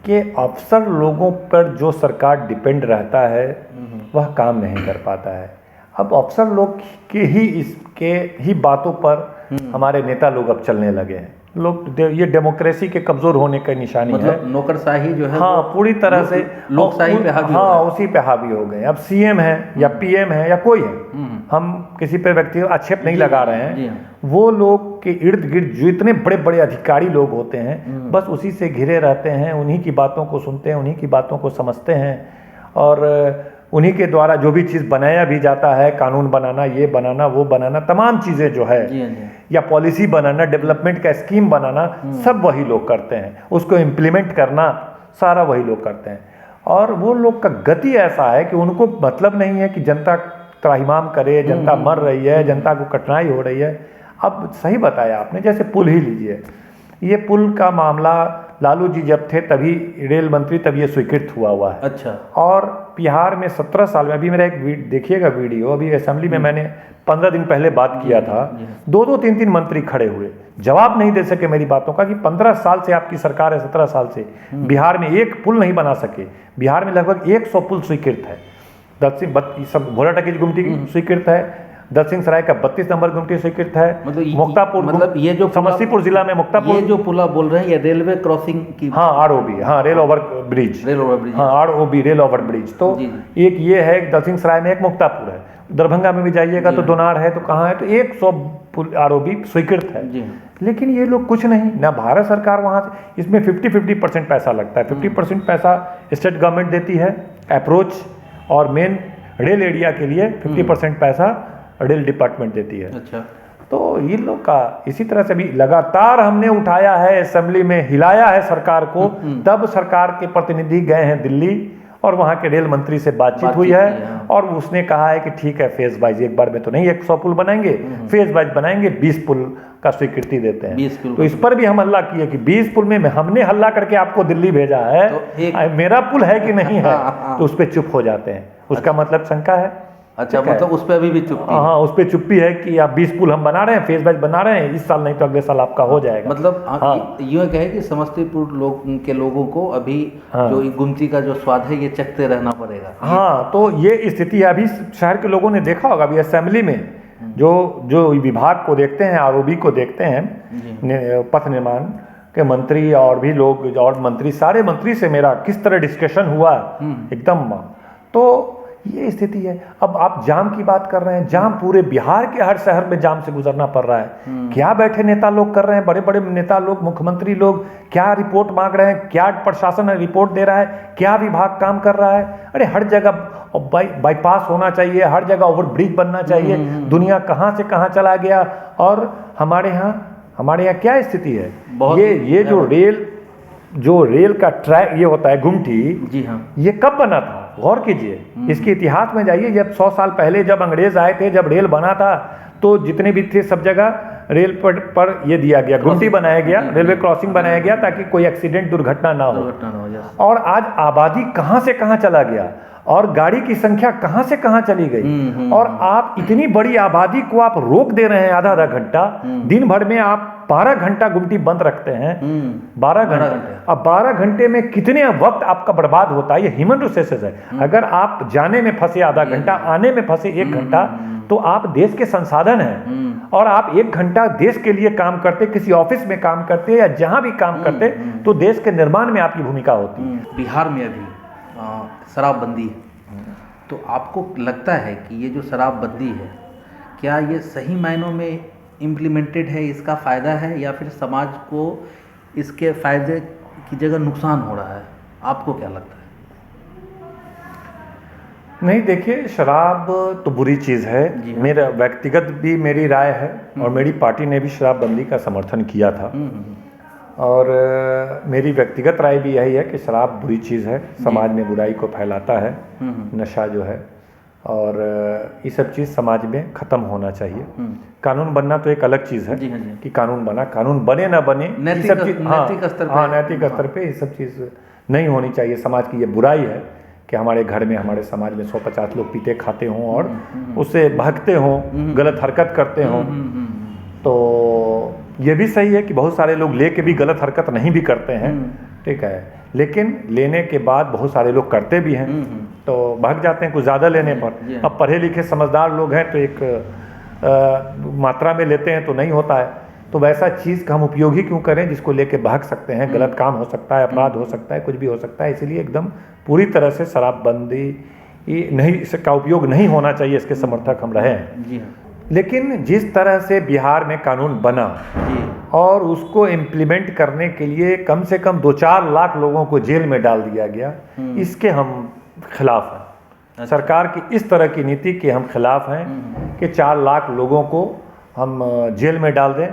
कि अफसर लोगों पर जो सरकार डिपेंड रहता है वह काम नहीं कर पाता है। अब अफसर लोग के ही इसके ही बातों पर हमारे नेता लोग अब चलने लगे हैं। ये डेमोक्रेसी के कमजोर होने का निशानी है। मतलब नौकरशाही जो है हाँ, पूरी तरह से लोकशाही पे हावी हो हाँ, रहा है। उसी पे हावी हो गए। अब सीएम है या पीएम है या कोई है, हम किसी पे व्यक्ति आक्षेप नहीं लगा रहे जी हैं। हाँ। वो लोग के इर्द गिर्द जो इतने बड़े बड़े अधिकारी लोग होते हैं, बस उसी से घिरे रहते हैं, उन्हीं की बातों को सुनते हैं, उन्हीं की बातों को समझते हैं, और उन्हीं के द्वारा जो भी चीज़ बनाया भी जाता है, कानून बनाना, ये बनाना, वो बनाना, तमाम चीज़ें जो है, जी हाँ, जी। या पॉलिसी बनाना, डेवलपमेंट का स्कीम बनाना, सब वही लोग करते हैं। उसको इम्प्लीमेंट करना सारा वही लोग करते हैं। और वो लोग का गति ऐसा है कि उनको मतलब नहीं है कि जनता त्राहिमाम करे, जनता मर रही है, जनता को कठिनाई हो रही है। अब सही बताया आपने, जैसे पुल ही लीजिए, ये पुल का मामला लालू जी जब थे तभी रेल मंत्री, तब ये स्वीकृत हुआ है। अच्छा। और बिहार में 17 साल में, अभी मेरा एक देखिएगा वीडियो, अभी असेंबली में मैंने 15 दिन पहले बात किया था, 2-2, 3-3 मंत्री खड़े हुए, जवाब नहीं दे सके मेरी बातों का, कि 15 साल से आपकी सरकार है, 17 साल से बिहार में एक पुल नहीं बना सके। बिहार में लगभग 100 पुल स्वीकृत है। सब भोलाटाकी गुमटी की स्वीकृत है, दलसिंह सराय का 32 नंबर गुमटी स्वीकृत है, मतलब मुक्तापुर, मतलब ये जो समस्तीपुर जिला में मुक्तापुर, ये जो पुला बोल रहे हैं ये रेलवे क्रॉसिंग की। हाँ, आरओबी, हाँ, rail over bridge, rail over bridge, हाँ, आरओबी, रेल ओवर ब्रिज। तो एक ये है, एक दलसिंह सराय में, एक मुक्तापुर है, दरभंगा में भी जाइएगा तो दोनार है, तो कहाँ है, तो 100 आरओबी स्वीकृत है। लेकिन ये लोग कुछ नहीं, ना भारत सरकार वहाँ से, इसमें 50-50% पैसा लगता है। 50% पैसा स्टेट गवर्नमेंट देती है अप्रोच और मेन रेल एरिया के लिए, 50% पैसा रेल डिपार्टमेंट देती है। अच्छा। तो ये लोग का इसी तरह से भी लगातार हमने उठाया है, असेंबली में हिलाया है सरकार को, तब सरकार के प्रतिनिधि गए हैं दिल्ली और वहाँ के रेल मंत्री से बातचीत हुई है, और उसने कहा है कि ठीक है, फेज वाइज, एक बार में तो नहीं 100 पुल बनाएंगे, फेज वाइज बनाएंगे, 20 पुल का स्वीकृति देते हैं। तो इस पर भी हम हल्ला किए कि 20 पुल में हमने हल्ला करके आपको दिल्ली भेजा है, तो मेरा पुल है कि नहीं है, तो उस पर चुप हो जाते हैं। उसका मतलब शंका है। अच्छा, मतलब उस पर अभी भी चुप्पी? हाँ, उस पर चुप्पी है कि आप 20 पुल हम बना रहे हैं, फेज वाइज बना रहे हैं, इस साल नहीं तो अगले साल आपका हो जाएगा। मतलब यूँ कहे कि समस्तीपुर के लोगों को अभी जो गुमती का जो स्वाद है ये चखते रहना पड़ेगा। हाँ, तो ये स्थिति है। अभी शहर के लोगों ने देखा होगा, अभी असेंबली में जो विभाग को देखते हैं, आरओबी को देखते हैं, पथ निर्माण के मंत्री और भी लोग, और मंत्री, सारे मंत्री से मेरा किस तरह डिस्कशन हुआ एकदम। तो ये स्थिति है। अब आप जाम की बात कर रहे हैं, जाम पूरे बिहार के हर शहर में जाम से गुजरना पड़ रहा है। क्या बैठे नेता लोग कर रहे हैं, बड़े बड़े नेता लोग, मुख्यमंत्री लोग क्या रिपोर्ट मांग रहे हैं, क्या प्रशासन रिपोर्ट दे रहा है, क्या विभाग काम कर रहा है। अरे हर जगह बाईपास होना चाहिए, हर जगह ओवर ब्रिज बनना चाहिए। दुनिया कहाँ से कहाँ चला गया, और हमारे यहाँ क्या स्थिति है। ये जो रेल का ट्रैक ये होता है गुमटी, जी हाँ, ये कब बना था, गौर कीजिए, इसके इतिहास में जाइए। जब 100 साल पहले जब अंग्रेज आए थे, जब रेल बना था, तो जितने भी थे सब जगह रेल पर ये दिया गया, गुमटी बनाया गया, रेलवे क्रॉसिंग बनाया गया, ताकि कोई एक्सीडेंट, दुर्घटना ना हो। और आज आबादी कहाँ से कहाँ चला गया, और गाड़ी की संख्या कहाँ से कहाँ चली गई, और आप इतनी बड़ी आबादी को आप रोक दे रहे हैं आधा घंटा। दिन भर में आप 12 घंटा गुमटी बंद रखते हैं, 12 घंटे। अब 12 घंटे में कितने वक्त आपका बर्बाद होता है। ये ह्यूमन रिसोर्सेज है। अगर आप जाने में फंसे आधा घंटा, आने में फंसे 1 घंटा, तो आप देश के संसाधन हैं, और आप 1 घंटा देश के लिए काम करते, किसी ऑफिस में काम करते या जहां भी काम करते, तो देश के निर्माण में आपकी भूमिका होती है। बिहार में अभी शराबबंदी है, तो आपको लगता है कि ये जो शराबबंदी है, क्या ये सही मायनों में इम्प्लीमेंटेड है, इसका फ़ायदा है, या फिर समाज को इसके फ़ायदे की जगह नुकसान हो रहा है? आपको क्या लगता है? नहीं, देखिए, शराब तो बुरी चीज़ है। मेरा व्यक्तिगत भी मेरी राय है, और मेरी पार्टी ने भी शराबबंदी का समर्थन किया था। और मेरी व्यक्तिगत राय भी यही है कि शराब बुरी चीज़ है, समाज में बुराई को फैलाता है, नशा जो है, और ये सब चीज़ समाज में ख़त्म होना चाहिए। कानून बनना तो एक अलग चीज़ है, कि कानून बना, कानून बने ना बने, नैतिक स्तर पे ये सब चीज़ नहीं होनी चाहिए। समाज की ये बुराई है कि हमारे घर में, हमारे समाज में 150 लोग पीते खाते हों और उससे भागते हों, गलत हरकत करते हों। तो ये भी सही है कि बहुत सारे लोग लेके भी गलत हरकत नहीं भी करते हैं, ठीक है, लेकिन लेने के बाद बहुत सारे लोग करते भी हैं, तो भाग जाते हैं कुछ ज़्यादा लेने पर। अब पढ़े लिखे समझदार लोग हैं तो एक मात्रा में लेते हैं तो नहीं होता है। तो वैसा चीज़ का हम उपयोग ही क्यों करें जिसको लेके भाग सकते हैं, गलत काम हो सकता है, अपराध हो सकता है, कुछ भी हो सकता है। इसलिए एकदम पूरी तरह से शराबबंदी नहीं, इसका उपयोग नहीं होना चाहिए, इसके समर्थक हम रहे हैं। जी हाँ। लेकिन जिस तरह से बिहार में कानून बना जी। और उसको इम्प्लीमेंट करने के लिए कम से कम 2-4 लाख लोगों को जेल में डाल दिया गया, इसके हम खिलाफ हैं। अच्छा। सरकार की इस तरह की नीति के हम खिलाफ हैं कि 4 लाख लोगों को हम जेल में डाल दें।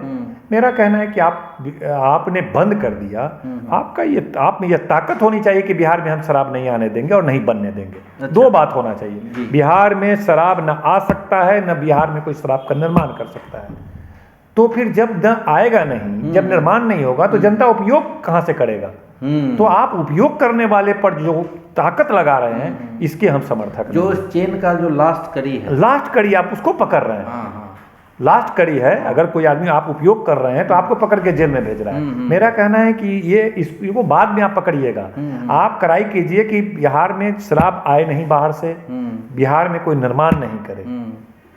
मेरा कहना है कि आपने बंद कर दिया, आप में यह ताकत होनी चाहिए कि बिहार में हम शराब नहीं आने देंगे और नहीं बनने देंगे। अच्छा। 2 बात होना चाहिए, बिहार में शराब न आ सकता है, न बिहार में कोई शराब का निर्माण कर सकता है। तो फिर जब न आएगा नहीं, जब निर्माण नहीं होगा तो जनता उपयोग कहाँ से करेगा? तो आप उपयोग करने वाले पर जो ताकत लगा रहे हैं, इसके हम समर्थक जो इस चेन का जो लास्ट कड़ी है, लास्ट कड़ी आप उसको पकड़ रहे हैं। हाँ। लास्ट कड़ी है। अगर कोई आदमी आप उपयोग कर रहे हैं तो आपको पकड़ के जेल में भेज रहा है। मेरा कहना है कि इसको बाद में आप पकड़िएगा। आप कराई कीजिए कि बिहार में शराब आए नहीं बाहर से, बिहार में कोई निर्माण नहीं करे।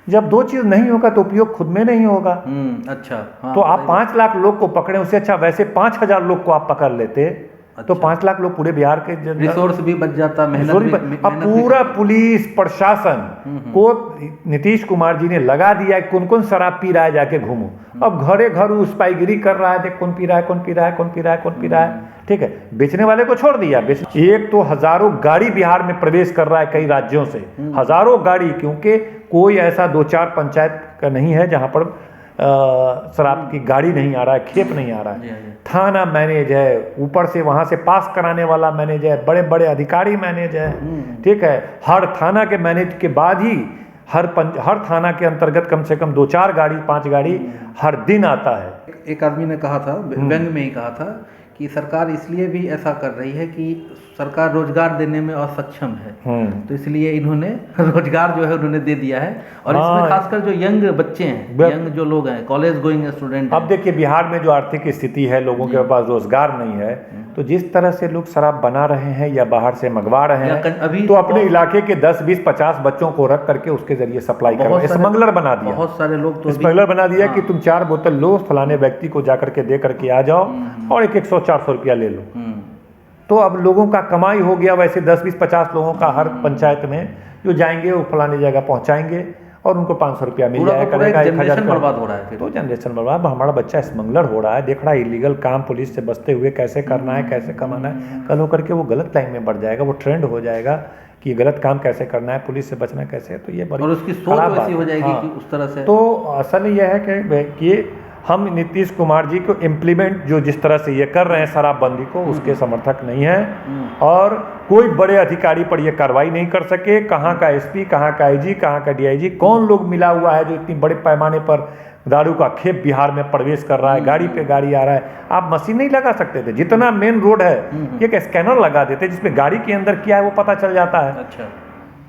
जब 2 चीज नहीं होगा तो उपयोग खुद में नहीं होगा। अच्छा। हाँ, तो आप 5 लाख लोग को पकड़े, उससे अच्छा वैसे 5000 लोग को आप पकड़ लेते। तो 5 लाख लोग पूरे बिहार के रिसोर्स भी बच जाता, मेहनत भी। अब पूरा पुलिस प्रशासन को नीतीश कुमार जी ने लगा दिया कि कौन कौन शराब पी रहा है, जाके घूमो। अब घरे घर स्पाईगिरी कर रहा है, देख कौन पी रहा है, कौन पी रहा है, कौन पी रहा है, कौन पी रहा है। ठीक है, बेचने वाले को छोड़ दिया। एक तो हजारों गाड़ी बिहार में प्रवेश कर रहा है कई राज्यों से, हजारों गाड़ी, क्योंकि कोई ऐसा 2-4 पंचायत का नहीं है जहां पर शराब की गाड़ी नहीं आ रहा है, खेप नहीं आ रहा है। थाना मैनेज है, ऊपर से वहां से पास कराने वाला मैनेज है, बड़े बड़े अधिकारी मैनेज है। ठीक है, हर थाना के मैनेज के बाद ही हर थाना के अंतर्गत कम से कम 2-4 गाड़ी 5 गाड़ी हर दिन आता है। एक आदमी ने कहा था, व्यंग में ही कहा था, कि सरकार इसलिए भी ऐसा कर रही है कि सरकार रोजगार देने में असक्षम है, तो इसलिए इन्होंने रोजगार जो है उन्होंने दे दिया है। और इसमें खासकर जो यंग बच्चे हैं, यंग जो लोग हैं, कॉलेज गोइंग स्टूडेंट। अब देखिए बिहार में जो आर्थिक स्थिति है, लोगों के पास रोजगार नहीं है, तो जिस तरह से लोग शराब बना रहे हैं या बाहर से मंगवा रहे हैं, अभी तो अपने इलाके के 10, 20, 50 बच्चों को रख करके उसके जरिए सप्लाई कर रहे हैं। स्मगलर बना दिया, बहुत सारे लोग तो स्मगलर बना दिया कि तुम 4 बोतल लो, फलाने व्यक्ति को जाकर के दे करके आ जाओ और 100-400 रुपया ले लो। तो अब लोगों का कमाई हो गया। वैसे 10, 20, 50 लोगों का हर पंचायत में जो जाएंगे वो फलानी जगह पहुंचाएंगे और उनको 500 रुपया मिल जाएगा, करेगा 1000 बर्बाद हो रहा है। तो जनरेशन बर्बाद। हमारा बच्चा स्मगलर हो रहा है, देख रहा है इलीगल काम, पुलिस से बचते हुए कैसे करना है, कैसे कमाना है। कल होकर के वो गलत लाइन में बढ़ जाएगा, वो ट्रेंड हो जाएगा कि गलत काम कैसे करना है, पुलिस से बचना कैसे है। तो ये बड़ी और उसकी सोच वैसी हो जाएगी कि उस तरह से। तो असल यह है कि हम नीतीश कुमार जी को इम्प्लीमेंट जो जिस तरह से ये कर रहे हैं शराबबंदी को, उसके समर्थक नहीं है। और कोई बड़े अधिकारी पर ये कार्रवाई नहीं कर सके। कहाँ का एसपी, कहाँ का आईजी, कहाँ का डीआईजी, कौन लोग मिला हुआ है जो इतनी बड़े पैमाने पर दारू का खेप बिहार में प्रवेश कर रहा है, गाड़ी पे गाड़ी आ रहा है। आप मशीन नहीं लगा सकते थे? जितना मेन रोड है एक स्कैनर लगा देते जिसमें गाड़ी के अंदर क्या है वो पता चल जाता है। अच्छा,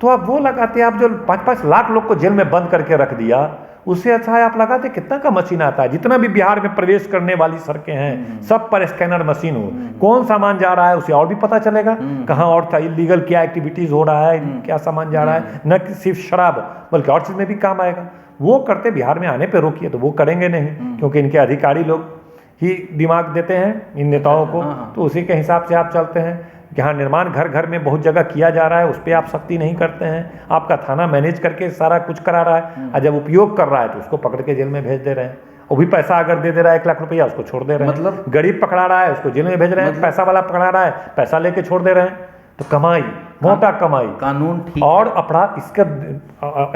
तो आप वो लगाते, आप जो 5-5 लाख लोग को जेल में बंद करके रख दिया, उससे अच्छा है आप लगाते कितना का मशीन आता है। जितना भी बिहार में प्रवेश करने वाली सड़कें हैं सब पर स्कैनर मशीन हो, कौन सामान जा रहा है उसे और भी पता चलेगा, कहाँ और इलीगल क्या एक्टिविटीज हो रहा है, क्या सामान जा रहा है। न सिर्फ शराब बल्कि और चीज में भी काम आएगा। वो करते बिहार में आने पे रोकिए, तो वो करेंगे नहीं, क्योंकि इनके अधिकारी लोग ही दिमाग देते हैं इन नेताओं को। तो उसी के हिसाब से आप चलते हैं। जहाँ निर्माण घर घर में बहुत जगह किया जा रहा है उस पर आप सख्ती नहीं करते हैं। आपका थाना मैनेज करके सारा कुछ करा रहा है, और जब उपयोग कर रहा है तो उसको पकड़ के जेल में भेज दे रहे हैं। वो भी पैसा अगर दे रहा है 1 लाख रुपया, उसको छोड़ दे रहे हैं। मतलब गरीब पकड़ा रहा है उसको जेल में भेज रहे हैं, पैसा वाला पकड़ा रहा है पैसा लेके छोड़ दे रहे हैं। तो कमाई, मोटा कमाई, कानून ठीक और अपराध, इसका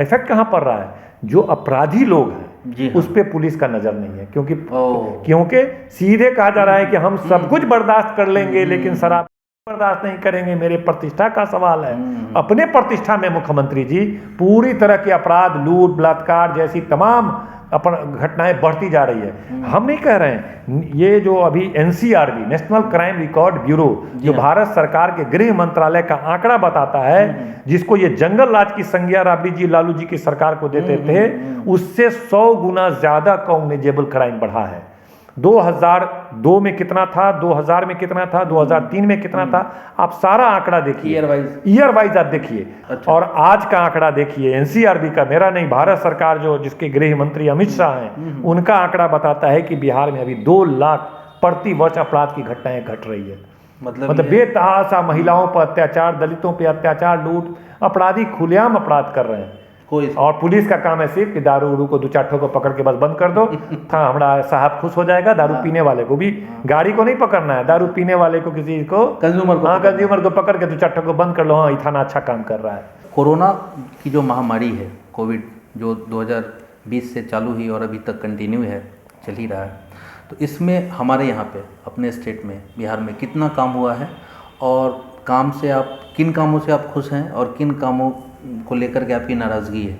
इफेक्ट कहाँ पड़ रहा है? जो अपराधी लोग हैं उस पर पुलिस का नजर नहीं है, क्योंकि सीधे कहा जा रहा है कि हम सब कुछ बर्दाश्त कर लेंगे लेकिन शराब बर्दाश्त नहीं करेंगे। मेरे प्रतिष्ठा का सवाल है। अपने प्रतिष्ठा में मुख्यमंत्री जी पूरी तरह के अपराध, लूट, बलात्कार जैसी तमाम घटनाएं बढ़ती जा रही है। हम नहीं कह रहे हैं, ये जो अभी NCRB national crime record bureau जो भारत सरकार के गृह मंत्रालय का आंकड़ा बताता है, जिसको ये जंगल राज की संज्ञा राबड़ी जी, लालू जी की सरकार को देते थे, उससे 100 गुना ज्यादा कॉग्निजेबल क्राइम बढ़ा है। 2002 में कितना था, 2000 में कितना था, 2003 में कितना था, आप सारा आंकड़ा देखिए, ईयर वाइज आप देखिए। अच्छा। और आज का आंकड़ा देखिए, एनसीआरबी का, मेरा नहीं, भारत सरकार जो जिसके गृह मंत्री अमित शाह हैं, उनका आंकड़ा बताता है कि बिहार में अभी 2 लाख प्रति वर्ष अपराध की घटनाएं घट रही है। मतलब बेतहाशा महिलाओं पर अत्याचार, दलितों पर अत्याचार, लूट, अपराधी खुलेआम अपराध कर रहे हैं। और पुलिस का काम है सिर्फ कि दारू उरू को 2-4 ठो को पकड़ के बस बंद कर दो, था हमारा साहब खुश हो जाएगा। दारू पीने वाले को भी, गाड़ी को नहीं पकड़ना है, दारू पीने वाले को, किसी को, कंज्यूमर को पकड़ के 2-4 ठो को बंद कर लो, हाँ थाना अच्छा काम कर रहा है। कोरोना की जो महामारी है, कोविड, जो 2020 से चालू हुई और अभी तक कंटिन्यू है, चल ही रहा है, तो इसमें हमारे यहाँ पे अपने स्टेट में, बिहार में कितना काम हुआ है, और काम से आप, किन कामों से आप खुश हैं और किन कामों को लेकर के आपकी नाराज़गी है?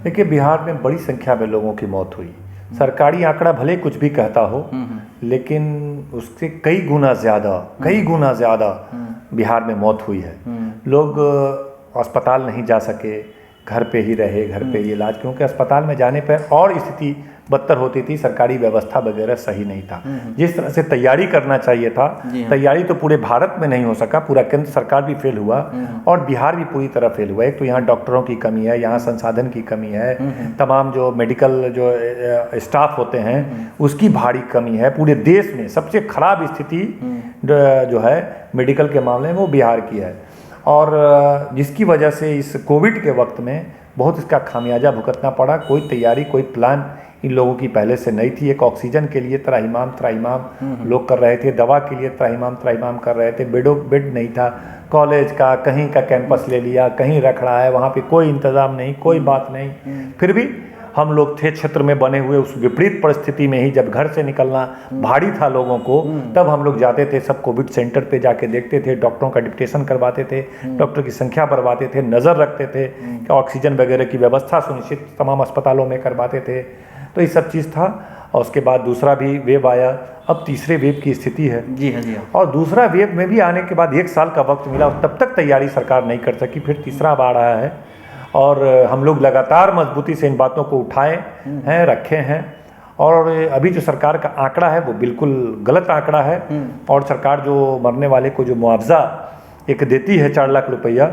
देखिए, बिहार में बड़ी संख्या में लोगों की मौत हुई। सरकारी आंकड़ा भले कुछ भी कहता हो, लेकिन उससे कई गुना ज़्यादा बिहार में मौत हुई है। लोग अस्पताल नहीं जा सके, घर पे ही रहे, घर पे ही इलाज, क्योंकि अस्पताल में जाने पर और स्थिति बदतर होती थी, सरकारी व्यवस्था वगैरह सही नहीं था। जिस तरह से तैयारी करना चाहिए था, तैयारी तो पूरे भारत में नहीं हो सका, पूरा केंद्र सरकार भी फेल हुआ और बिहार भी पूरी तरह फेल हुआ। एक तो यहाँ डॉक्टरों की कमी है, यहाँ संसाधन की कमी है, तमाम जो मेडिकल जो स्टाफ होते हैं उसकी भारी कमी है। पूरे देश में सबसे खराब स्थिति जो है मेडिकल के मामले में वो बिहार की है, और जिसकी वजह से इस कोविड के वक्त में बहुत इसका खामियाजा भुगतना पड़ा। कोई तैयारी, कोई प्लान इन लोगों की पहले से नहीं थी। एक ऑक्सीजन के लिए त्राहिमाम लोग कर रहे थे, दवा के लिए त्राहिमाम कर रहे थे, बेड नहीं था, कॉलेज का कहीं का कैंपस ले लिया, कहीं रख रहा है, वहाँ पे कोई इंतज़ाम नहीं, कोई बात नहीं। फिर भी हम लोग थे क्षेत्र में बने हुए, उस विपरीत परिस्थिति में ही जब घर से निकलना भारी था लोगों को, तब हम लोग जाते थे, सब कोविड सेंटर पे जाके देखते थे, डॉक्टरों का डिप्टेशन करवाते थे, डॉक्टर की संख्या बढ़वाते थे, नज़र रखते थे कि ऑक्सीजन वगैरह की व्यवस्था सुनिश्चित तमाम अस्पतालों में करवाते थे। तो ये सब चीज़ था। और उसके बाद दूसरा भी वेव आया, अब तीसरे वेव की स्थिति है। जी हाँ। और दूसरा वेव में भी आने के बाद 1 साल का वक्त मिला, तब तक तैयारी सरकार नहीं कर सकी, फिर तीसरा बार आया है। और हम लोग लगातार मजबूती से इन बातों को उठाए हैं, रखे हैं। और अभी जो सरकार का आंकड़ा है वो बिल्कुल गलत आंकड़ा है। और सरकार जो मरने वाले को जो मुआवजा एक देती है 4 लाख रुपया,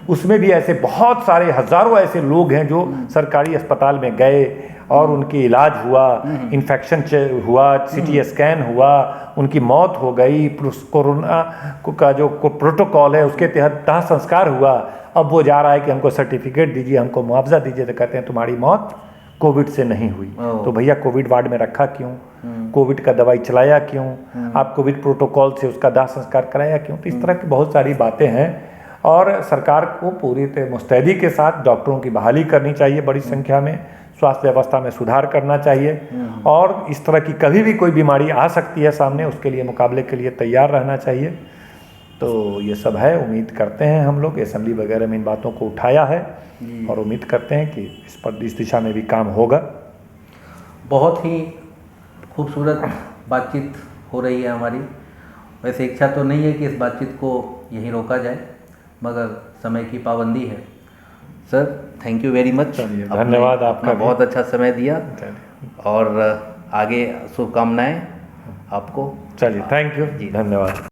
उसमें भी ऐसे बहुत सारे हजारों ऐसे लोग हैं जो सरकारी अस्पताल में गए और उनकी इलाज हुआ, इन्फेक्शन हुआ, CT स्कैन हुआ, उनकी मौत हो गई, कोरोना का जो प्रोटोकॉल है उसके तहत दाह संस्कार हुआ। अब वो जा रहा है कि हमको सर्टिफिकेट दीजिए, हमको मुआवजा दीजिए, तो कहते हैं तुम्हारी मौत कोविड से नहीं हुई। तो भैया कोविड वार्ड में रखा क्यों? कोविड का दवाई चलाया क्यों? आप कोविड प्रोटोकॉल से उसका दाह संस्कार कराया क्यों? तो इस तरह की बहुत सारी बातें हैं। और सरकार को पूरी मुस्तैदी के साथ डॉक्टरों की बहाली करनी चाहिए, बड़ी संख्या में स्वास्थ्य व्यवस्था में सुधार करना चाहिए। और इस तरह की कभी भी कोई बीमारी आ सकती है सामने, उसके लिए मुकाबले के लिए तैयार रहना चाहिए। तो ये सब है। उम्मीद करते हैं हम लोग असेंबली वगैरह में इन बातों को उठाया है और उम्मीद करते हैं कि इस दिशा में भी काम होगा। बहुत ही खूबसूरत बातचीत हो रही है हमारी। वैसे इच्छा तो नहीं है कि इस बातचीत को यहीं रोका जाए, मगर समय की पाबंदी है। Sir, thank you very much. धन्यवाद आपका, बहुत अच्छा समय दिया और आगे शुभकामनाएं आपको। चलिए, थैंक यू, धन्यवाद।